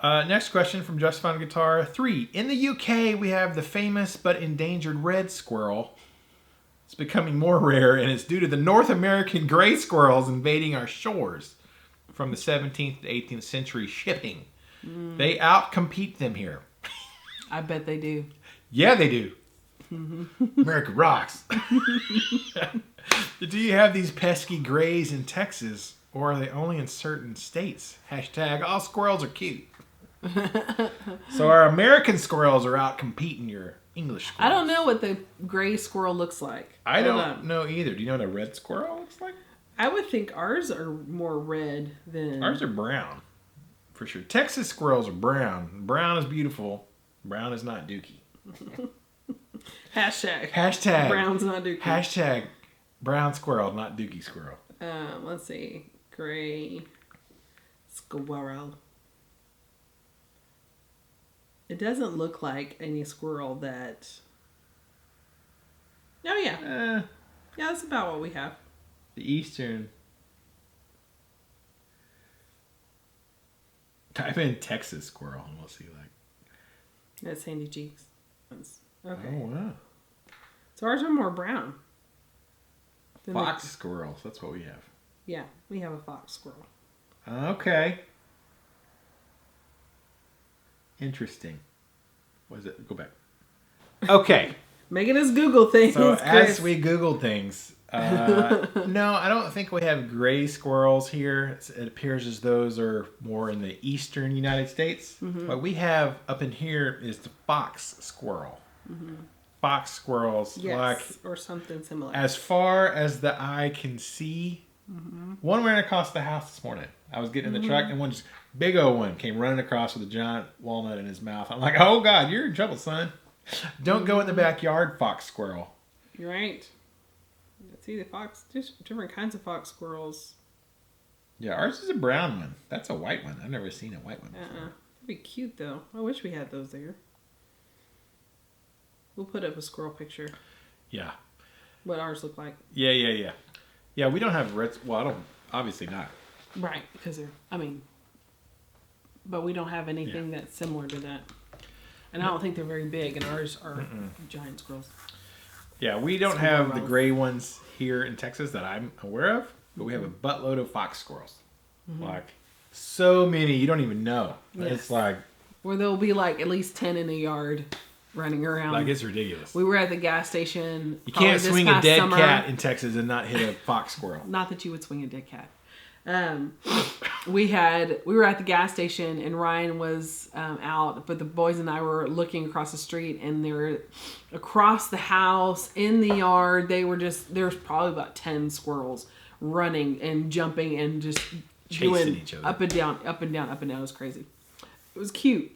Next question from Just Fun Guitar 3. In the UK, we have the famous but endangered red squirrel. It's becoming more rare, and it's due to the North American gray squirrels invading our shores from the 17th to 18th century shipping. They outcompete them here. I bet they do. Yeah, they do. America rocks. Do you have these pesky grays in Texas, or are they only in certain states? Hashtag all squirrels are cute. So our American squirrels are out competing your English squirrels. I don't know what the gray squirrel looks like. I don't know either. Do you know what a red squirrel looks like? I would think ours are more red than... Ours are brown, for sure. Texas squirrels are brown. Brown is beautiful. Brown is not dookie. Hashtag. Brown's not dookie. Hashtag brown squirrel, not dookie squirrel. Let's see. Gray squirrel. It doesn't look like any squirrel that... Oh, yeah. Yeah, that's about what we have. The eastern... Type in Texas squirrel and we'll see, like... That's Sandy Cheeks. Okay. Oh, wow. So ours are more brown. Fox squirrels, that's what we have. Yeah, we have a fox squirrel. Okay. Interesting. What is it? Go back. Okay. Making us Google things. So as we Googled things, no, I don't think we have gray squirrels here. It appears as those are more in the eastern United States. Mm-hmm. What we have up in here is the fox squirrel. Mm-hmm. Fox squirrels, yes, or something similar. As far as the eye can see, one ran across the house this morning. I was getting in the truck, and one just big old one came running across with a giant walnut in his mouth. I'm like, oh God, you're in trouble, son. Don't go in the backyard, fox squirrel. You're right. See the fox, just different kinds of fox squirrels. Yeah, ours is a brown one. That's a white one. I've never seen a white one before. That'd be cute though. I wish we had those there. We'll put up a squirrel picture. Yeah. What ours look like. Yeah. Yeah, we don't have red. Well, I don't. Obviously not. Right, because but we don't have anything that's similar to that. And I don't think they're very big, and ours are giant squirrels. Yeah, we don't have the gray ones here in Texas that I'm aware of, but we have a buttload of fox squirrels. Like, so many, you don't even know. Yes. It's like... Where there'll be like at least 10 in a yard running around. Like, it's ridiculous. We were at the gas station. You can't swing a dead cat in Texas and not hit a fox squirrel. Not that you would swing a dead cat. We were at the gas station and Ryan was out, but the boys and I were looking across the street, and they were across the house in the yard. There was probably about 10 squirrels running and jumping and just Chasing doing each other. up and down, up and down, up and down. It was crazy. It was cute.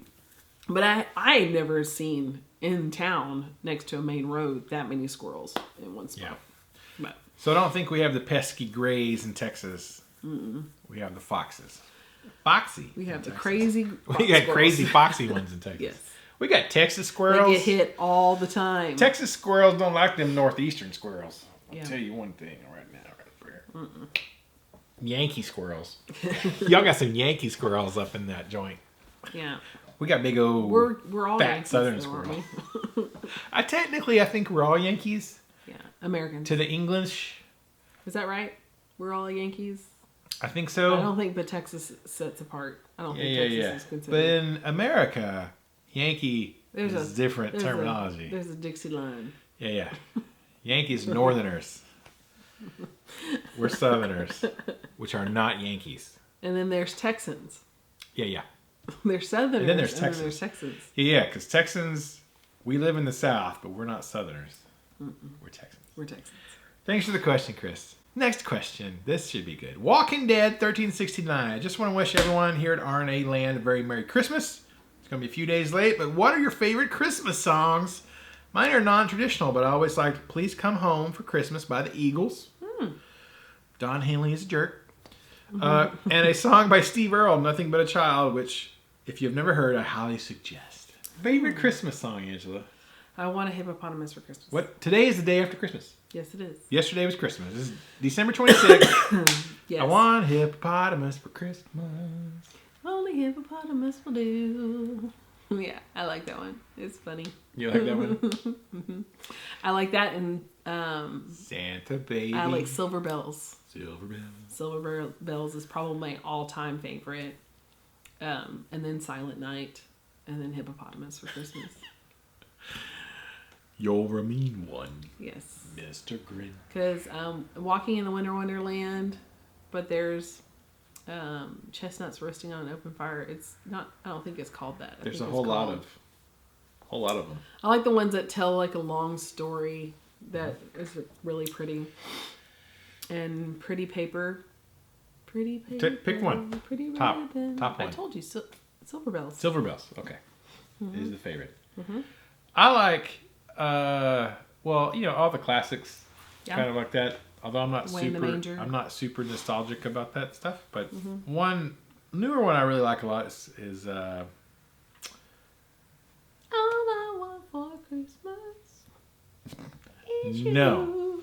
But I had never seen in town next to a main road that many squirrels in one spot. Yeah. But So I don't think we have the pesky grays in Texas. We have the foxes. Foxy. we have in the Texas. crazy We got squirrels. crazy foxy ones in Texas. Yes. We got Texas They squirrels. get hit all the time. Texas squirrels don't like them northeastern squirrels. I'll Yeah. tell you one thing right now, right here. Yankee squirrels. Y'all got some Yankee squirrels up in that joint. Yeah. We got big old We're all fat Yankees, southern though, aren't squirrels. I think we're all Yankees. Yeah, American. To the English, Is that right? We're all Yankees. I think so. I don't think, but Texas sets apart. I don't think Texas is But considered. in America, Yankee There's is a- different terminology. There's a Dixie line. Yeah. Yankees, Northerners. We're Southerners, which are not Yankees. And then there's Texans. Yeah. There's Southerners. And then there's And then there's Texans. Yeah, because Texans, we live in the South, but we're not Southerners. We're Texans. We're Texans. Thanks for the question, Chris. Next question. This should be good. Walking Dead 1369. I just want to wish everyone here at RNA Land a very Merry Christmas. It's going to be a few days late, but what are your favorite Christmas songs? Mine are non-traditional, but I always like Please Come Home for Christmas by the Eagles. Don Henley is a jerk. And a song by Steve Earle, Nothing But a Child, which, if you've never heard, I highly suggest. Favorite Christmas song, Angela? I want a hippopotamus for Christmas. What? Today is the day after Christmas. Yes, it is. Yesterday was Christmas. This is December 26th. Yes. I want hippopotamus for Christmas. Only hippopotamus will do. Yeah, I like that one. It's funny. You like that one? I like that, and Santa baby. I like Silver Bells. Silver bells. Silver Bells is probably my all-time favorite. And then Silent Night, and then Hippopotamus for Christmas. You're a mean one, Yes. Mr. Grin. Because walking in the Winter Wonderland, but there's chestnuts roasting on an open fire. It's not. I don't think it's called that. There's a whole lot of them. I like the ones that tell like a long story that is really pretty. And Pretty Paper. Pretty Paper. Pick one. Pretty Top ribbon. one. I told you, Silver Bells. Silver bells. Okay. It is the favorite. I like, all the classics, kind of like that. Although I'm not Way in the Manger. I'm not super nostalgic about that stuff. But one newer one I really like a lot is All I want for Christmas is you. No.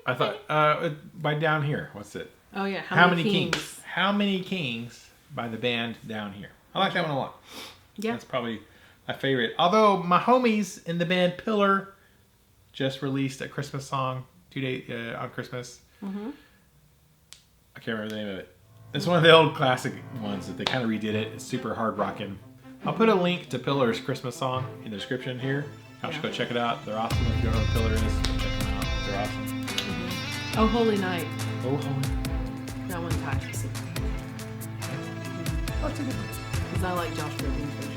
I thought by Down Here. What's it? Oh yeah. How Many Kings? How Many Kings by the band Down Here. I like that one a lot. Yeah. That's probably my favorite. Although my homies in the band Pillar just released a Christmas song 2 days on Christmas. I can't remember the name of it. It's one of the old classic ones that they kind of redid it. It's super hard rocking. I'll put a link to Pillar's Christmas song in the description here. Y'all should go check it out. They're awesome. If you don't know what Pillar is, go check them out. They're awesome. Oh Holy Night. Oh, holy. That one's high to see. What's the difference? Because I like Josh Groban's version.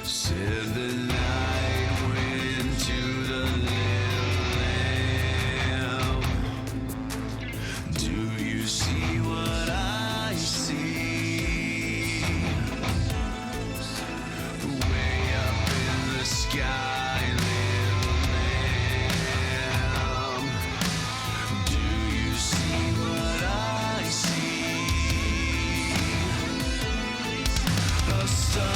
Said the night went to the little lamb. Do you see what I see? Way up in the sky, little lamb. Do you see what I see? A star,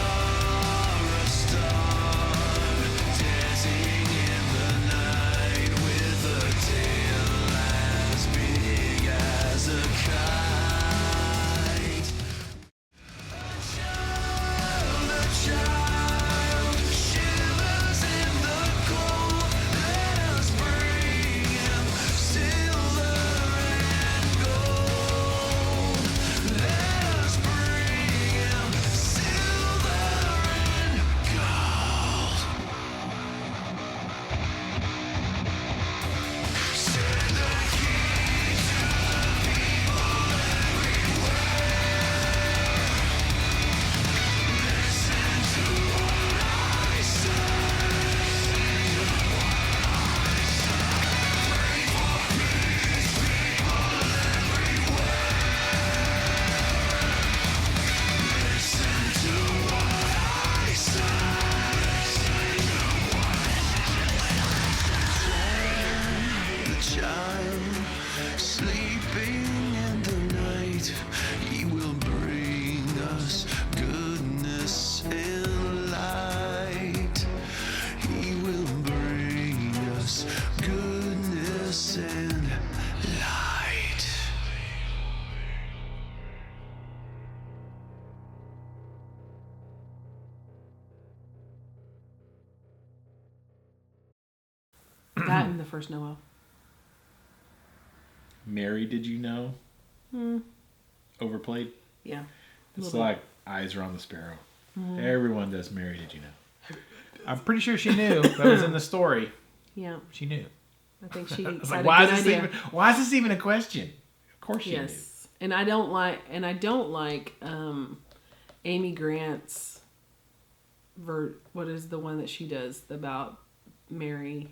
That and the first Noel. Mary, did you know? Overplayed. Yeah. It's like Eyes Are on the Sparrow. Everyone does Mary, did you know? I'm pretty sure she knew. That was in the story. Yeah. She knew. I think she It's had like, a good idea. why is this even a question? Of course she knew. Yes. And I don't like Amy Grant's what is the one that she does about Mary?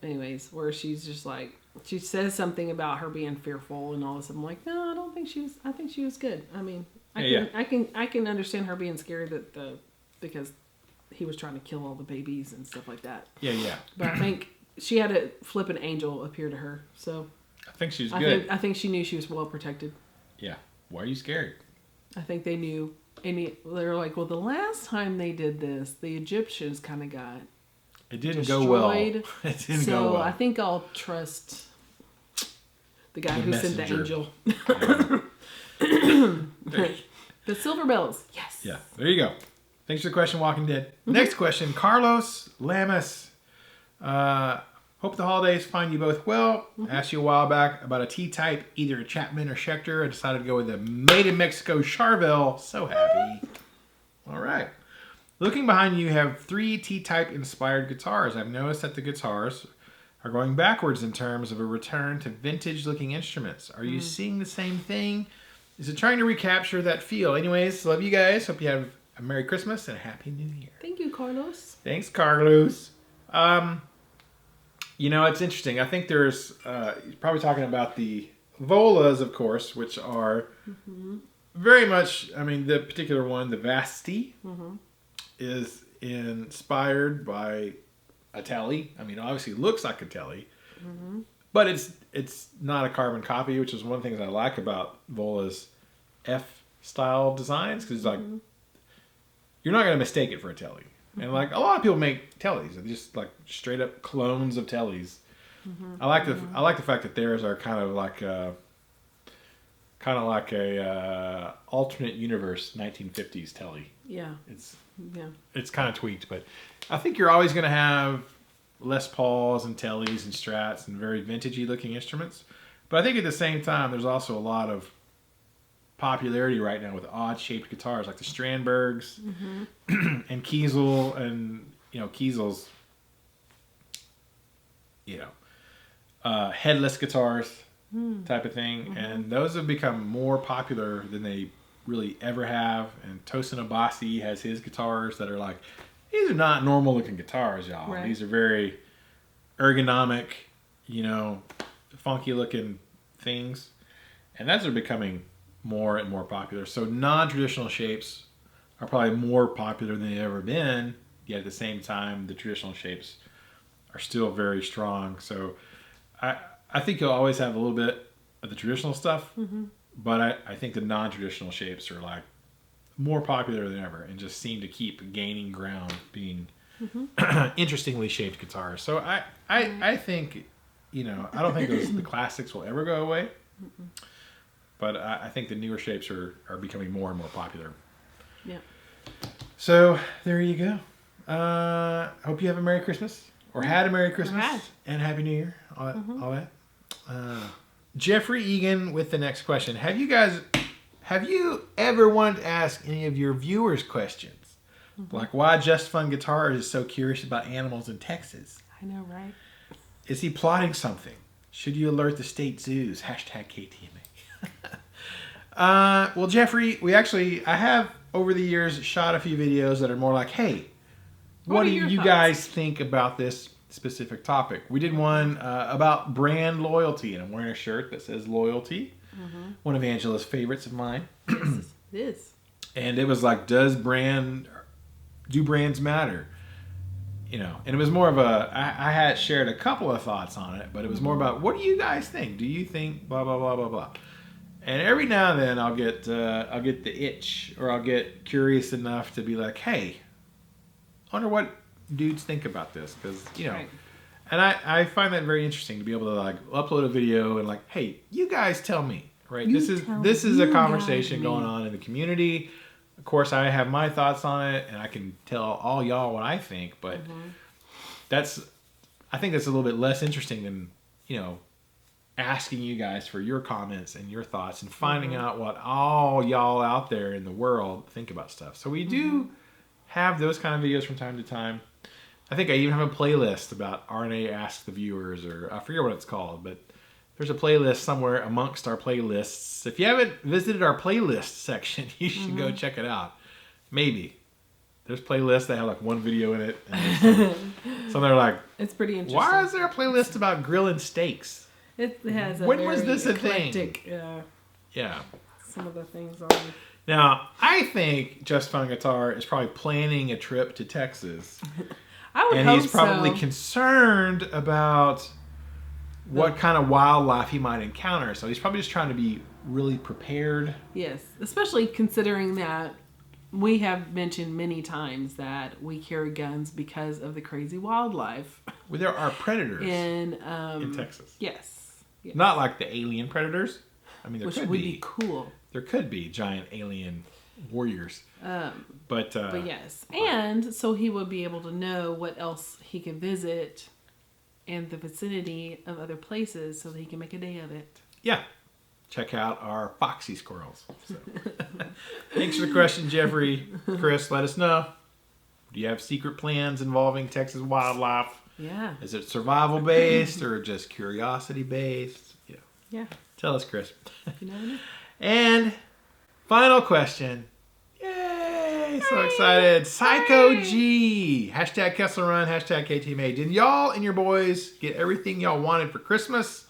Anyways, where she's just like, she says something about her being fearful and all this. I'm like, no, I don't think she was. I think she was good. I mean, I can understand her being scared because he was trying to kill all the babies and stuff like that. Yeah. But I think she had a flippant angel appear to her, so I think she's good. I think she knew she was well protected. Yeah. Why are you scared? I think they knew. And they're like, well, the last time they did this, the Egyptians kind of got It didn't destroyed. go well. It didn't go well. I think I'll trust the guy who sent the angel. The silver bells. Yes. Yeah. There you go. Thanks for the question, Walking Dead. Next question, Carlos Lamas. Hope the holidays find you both well. Asked you a while back about a T-type, either a Chapman or Schecter. I decided to go with the Made in Mexico Charvel. So happy. All right. Looking behind you, you have 3 T-type inspired guitars. I've noticed that the guitars are going backwards in terms of a return to vintage-looking instruments. Are you seeing the same thing? Is it trying to recapture that feel? Anyways, love you guys. Hope you have a Merry Christmas and a Happy New Year. Thank you, Carlos. Thanks, Carlos. You know, it's interesting. I think there's, you're probably talking about the Volas, of course, which are very much, I mean, the particular one, the Vasti, is inspired by a Tele. I mean, obviously it looks like a Tele, but it's not a carbon copy, which is one of the things I like about Vola's F-style designs, because like, you're not going to mistake it for a Tele. And like a lot of people make Teles, they're just like straight up clones of Teles. I like the fact that theirs are kind of like a alternate universe 1950s Tele. Yeah. It's kind of tweaked, but I think you're always going to have Les Pauls and Teles and Strats and very vintagey looking instruments. But I think at the same time, there's also a lot of popularity right now with odd shaped guitars like the Strandbergs and Kiesel, and Kiesel's headless guitars type of thing, and those have become more popular than they really ever have. And Tosin Abasi has his guitars that are like, these are not normal looking guitars, y'all. Right. These are very ergonomic, funky looking things, and those are becoming more and more popular. So non-traditional shapes are probably more popular than they've ever been, yet at the same time the traditional shapes are still very strong. So I think you'll always have a little bit of the traditional stuff, but I think the non-traditional shapes are like more popular than ever and just seem to keep gaining ground, being interestingly shaped guitars. So I think, I don't think the classics will ever go away. But I think the newer shapes are becoming more and more popular. Yeah. So there you go. I hope you have a Merry Christmas, or had a Merry Christmas and Happy New Year. All that. Jeffrey Egan with the next question. Have you ever wanted to ask any of your viewers questions? Like why Just Fun Guitars is so curious about animals in Texas? I know, right? Is he plotting something? Should you alert the state zoos? #KTMA. Well, Jeffrey, I have over the years shot a few videos that are more like, hey, what do you guys think about this specific topic? We did one about brand loyalty, and I'm wearing a shirt that says loyalty. One of Angela's favorites of mine. Yes, it is. And it was like, do brands matter? And it was more of I had shared a couple of thoughts on it, but it was more about, what do you guys think? Do you think blah, blah, blah, blah, blah? And every now and then I'll get the itch, or I'll get curious enough to be like, hey, I wonder what dudes think about this, because Right. And I find that very interesting to be able to like upload a video and like, hey, you guys tell me, right? This is a conversation going on in the community. Of course, I have my thoughts on it, and I can tell all y'all what I think, but I think that's a little bit less interesting than, asking you guys for your comments and your thoughts and finding out what all y'all out there in the world think about stuff. So we do have those kind of videos from time to time. I think I even have a playlist about RNA Ask the Viewers, or I forget what it's called, but there's a playlist somewhere amongst our playlists. If you haven't visited our playlist section, you should go check it out. Maybe. There's playlists that have like one video in it. And some that are like, it's pretty interesting. Why is there a playlist about grilling steaks? It has a When very was this a eclectic, thing? Yeah. Some of the things on. Now, I think Just Fun Guitar is probably planning a trip to Texas. I would and hope he's probably so. concerned about what kind of wildlife he might encounter. So he's probably just trying to be really prepared. Yes, especially considering that we have mentioned many times that we carry guns because of the crazy wildlife. Well, there are predators in Texas. Yes. Not like the alien predators. I mean, there Which could would be. be cool. There could be giant alien warriors. But yes. And so he would be able to know what else he can visit in the vicinity of other places so that he can make a day of it. Yeah. Check out our foxy squirrels. So. Thanks for the question, Jeffrey. Chris, let us know. Do you have secret plans involving Texas wildlife? Yeah. Is it survival based or just curiosity based? Yeah. Tell us, Chris. You never know. And final question. Yay! So excited. Psycho G. Hashtag Kessel Run. Hashtag KTMA. Did y'all and your boys get everything y'all wanted for Christmas?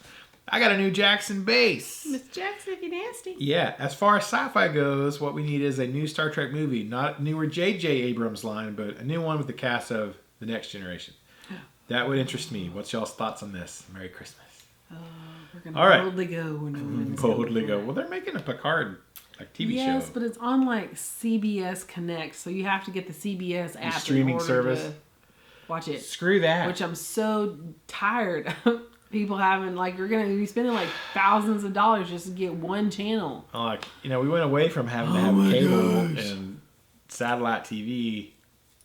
I got a new Jackson bass. Miss Jackson, if you're nasty. Yeah, as far as sci-fi goes, what we need is a new Star Trek movie. Not newer J.J. Abrams line, but a new one with the cast of The Next Generation. That would interest me. What's y'all's thoughts on this? Merry Christmas. We're going All right. to boldly go. When no one is Boldly going go. for Well, they're making a Picard TV show. Yes, but it's on like CBS Connect, so you have to get the CBS app streaming in order service. to watch it. Screw that. Which I'm so tired of people having, like, you're going to be spending like thousands of dollars just to get one channel. Like, we went away from having to have cable and satellite TV,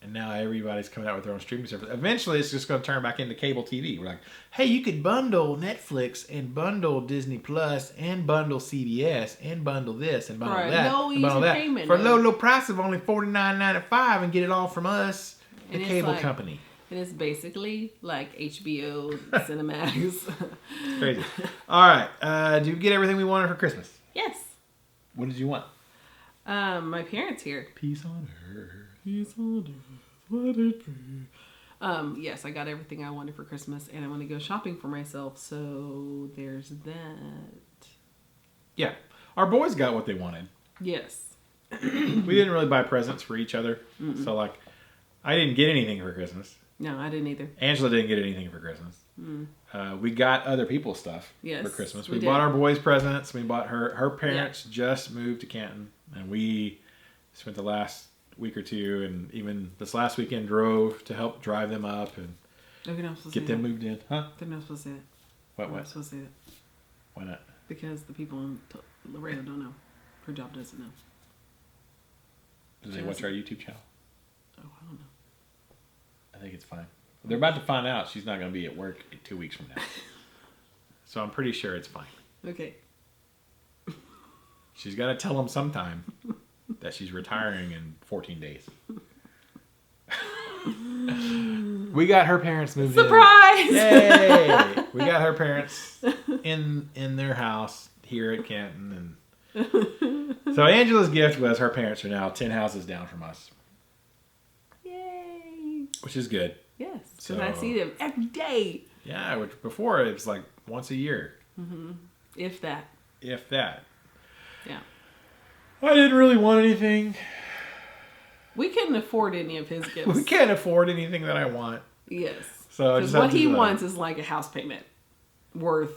and now everybody's coming out with their own streaming service. Eventually, it's just going to turn back into cable TV. We're like, hey, you could bundle Netflix and bundle Disney Plus and bundle CBS and bundle this and bundle Right. that No and bundle easy that payment, for a no. low price of only $49.95 and get it all from us, the And it's cable like- company. And it's basically like HBO, Cinemax. Crazy. All right. Did we get everything we wanted for Christmas? Yes. What did you want? My parents here. Peace on earth. Peace on earth, let it be. Yes, I got everything I wanted for Christmas, and I want to go shopping for myself. So there's that. Yeah. Our boys got what they wanted. Yes. We didn't really buy presents for each other. So, like, I didn't get anything for Christmas. No, I didn't either. Angela didn't get anything for Christmas. We got other people's stuff Yes, for Christmas. we We did. bought our boys presents. We bought her parents just moved to Canton. And we spent the last week or two, and even this last weekend drove to help drive them up and Okay, no, I'm supposed to get say them that. moved in. Huh? They're not supposed to say that. What? I'm What? not supposed to say that. Why not? Because the people in Laredo don't know. Her job doesn't know. Do they watch our YouTube channel? Oh, I don't know. I think it's fine. They're about to find out she's not going to be at work 2 weeks from now. So I'm pretty sure it's fine. Okay. She's got to tell them sometime that she's retiring in 14 days. We got her parents moved Surprise! in. Yay! We got her parents in their house here at Canton. And so Angela's gift was her parents are now 10 houses down from us, Yay! which is good. Yes, because So- I see them every day. Yeah, which before it was like once a year, If that. if that. Yeah. I didn't really want anything. We couldn't afford any of his gifts. We can't afford anything that I want. Yes. So I Because just have what to he do that. wants is like a house payment worth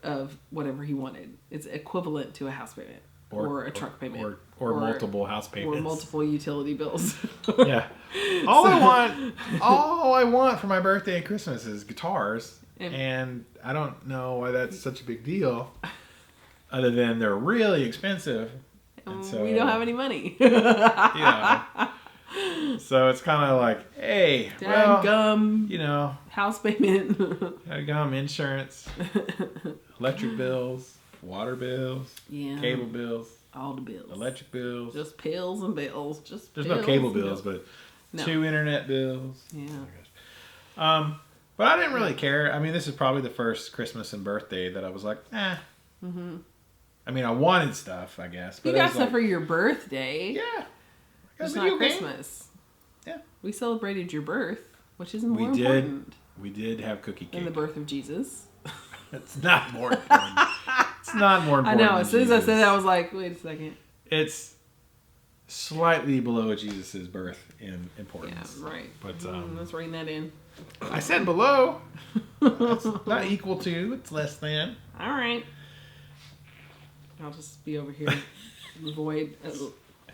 of whatever he wanted. It's equivalent to a house payment or a truck payment or multiple house payments or multiple utility bills. Yeah. All I want for my birthday and Christmas is guitars, and I don't know why that's such a big deal, other than they're really expensive. And so, we don't have any money. yeah. So it's kind of like, hey, Dadgum. you know, House payment. dadgum, insurance, electric bills, water bills, Yeah. cable bills, All the bills. electric bills. Just pills and bills. Just There's pills no cable and bills, but No. 2 internet bills. Yeah. Oh my gosh. But I didn't really care. I mean, this is probably the first Christmas and birthday that I was like, Mm-hmm. I mean, I wanted stuff, I guess. But You it got was stuff like, for your birthday. yeah. I got It's a not video game. Christmas. Yeah. We celebrated your birth, which is more We did. important We did have cookie than cake. the birth of Jesus. It's not more important. It's not more I important. know. than As soon as I Jesus. said that, I was like, wait a second. It's slightly below Jesus' birth in Yeah, importance. right. But Let's rein that in. I said below. It's not equal to. It's less than. All right. I'll just be over here and avoid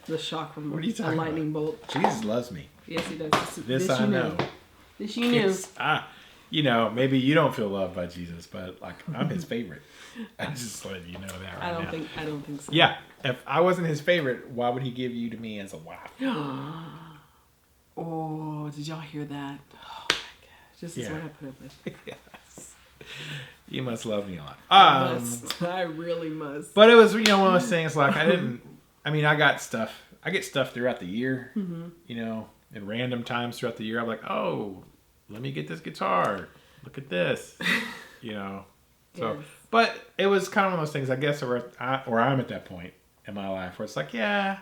the shock from What are you a talking lightning bolt. Jesus loves me. Yes, he does. This I you know. This you knew. Yes. You know, maybe you don't feel loved by Jesus, but like I'm his favorite. I just let you know that right I don't now. think so. Yeah, if I wasn't his favorite, why would he give you to me as a wife? Oh, did y'all hear that? Oh my gosh. This is Yeah. what I put up with. Yes. You must love me a lot. I must. I really must. But it was, one of those things like I got stuff. I get stuff throughout the year, in random times throughout the year. I'm like, oh, let me get this guitar. Look at this, So, Yes. but it was kind of one of those things, I guess, where I'm at that point in my life where it's like, I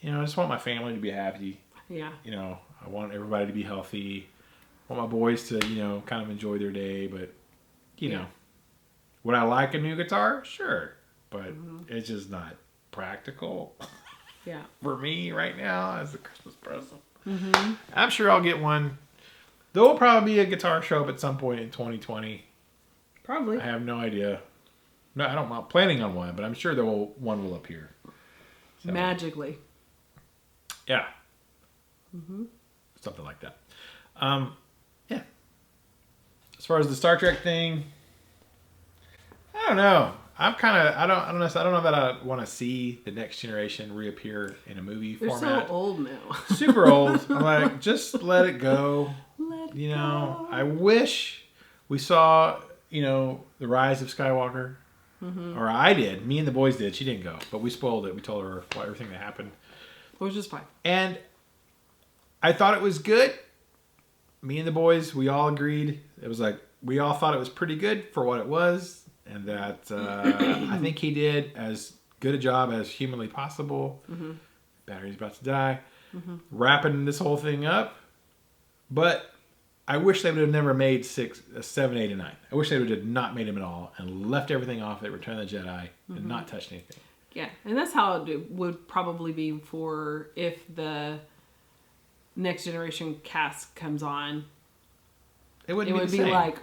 just want my family to be happy. Yeah. I want everybody to be healthy. I want my boys to, kind of enjoy their day. But, would I like a new guitar? Sure. But it's just not practical Yeah. for me right now as a Christmas present. Mm-hmm. I'm sure I'll get one. There will probably be a guitar show up at some point in 2020. Probably. I have no idea. No, I'm not planning on one, but I'm sure one will appear. So, Magically. yeah. Something like that. Yeah. As far as the Star Trek thing, I don't know. I don't know that I want to see the Next Generation reappear in a movie They're format. so old now. Super old. I'm like, just let it go. Let it go. I wish we saw, the rise of Skywalker. Or I did. Me and the boys did. She didn't go, but we spoiled it. We told her everything that happened. Which is fine. And I thought it was good. Me and the boys, we all agreed. It was like, we all thought it was pretty good for what it was. And that I think he did as good a job as humanly possible. Battery's about to die. Wrapping this whole thing up. But I wish they would have never made 7, 8, and 9. I wish they would have not made them at all and left everything off at Return of the Jedi and not touched anything. Yeah, and that's how it would probably be for if the Next Generation cast comes on. It It would be same. like,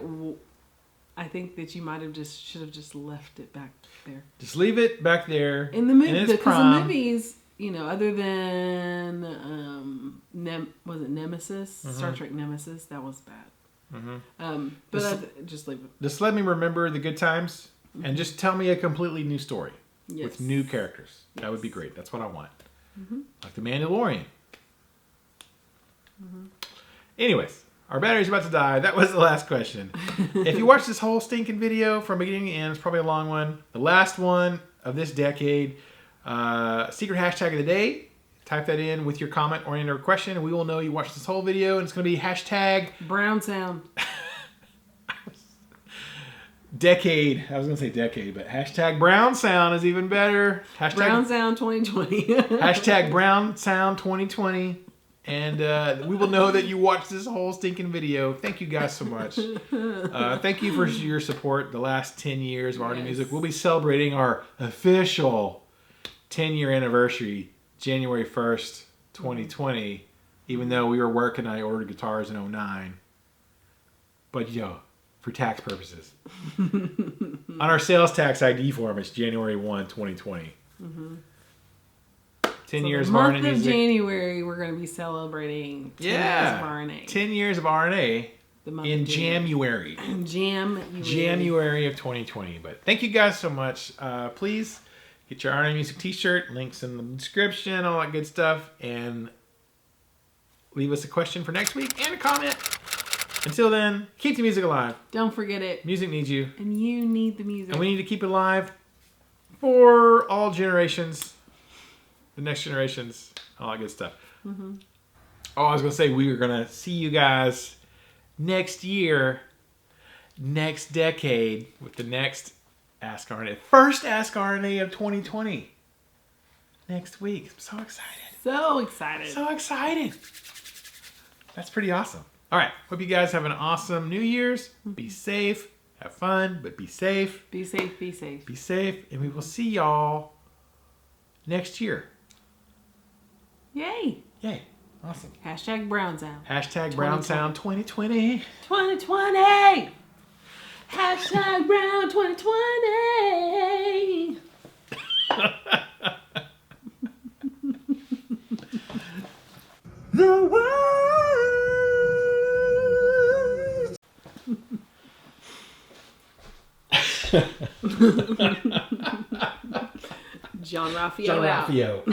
I think that you might have should have just left it back there Just leave it back there in the movie, in its because prime. the movies, other than was it Nemesis, Star Trek Nemesis, that was bad. But just leave it. Just let me remember the good times and just tell me a completely new story with new characters. That would be great. That's what I want. Like the Mandalorian. Anyways, our battery's about to die. That was the last question. If you watch this whole stinking video from beginning to end, it's probably a long one. The last one of this decade. Secret hashtag of the day. Type that in with your comment or any other question, and we will know you watched this whole video. And it's going to be hashtag Brown sound. decade. I was going to say decade, but hashtag brown sound is even better. Hashtag Brown sound 2020. hashtag brown sound 2020. And we will know that you watched this whole stinking video. Thank you guys so much. Thank you for your support the last 10 years of RNA Music. We'll be celebrating our official 10-year anniversary January 1st, 2020. Even though we were working, I ordered guitars in 2009. But for tax purposes. On our sales tax ID form, it's January 1, 2020. 10 years of RNA month of Music. January, we're going to be celebrating 10 years of RNA. 10 years of RNA The month in of January. January of 2020. But thank you guys so much. Please get your RNA Music t-shirt. Links in the description, all that good stuff. And leave us a question for next week and a comment. Until then, keep the music alive. Don't forget it. Music needs you. And you need the music. And we need to keep it alive for all generations, the next generations, all that good stuff. Mm-hmm. Oh, I was going to say, we are going to see you guys next year, next decade, with the next Ask RNA. First Ask RNA of 2020. Next week. I'm so excited. So excited. So excited. That's pretty awesome. All right. Hope you guys have an awesome New Year's. Be safe. Have fun, but be safe. Be safe, be safe. Be safe. And we will see y'all next year. Yay. Yay. Awesome. Hashtag Brown Sound. Hashtag Brown Sound 2020. 2020. Hashtag Brown 2020. The world. John Raffio. John Raffio.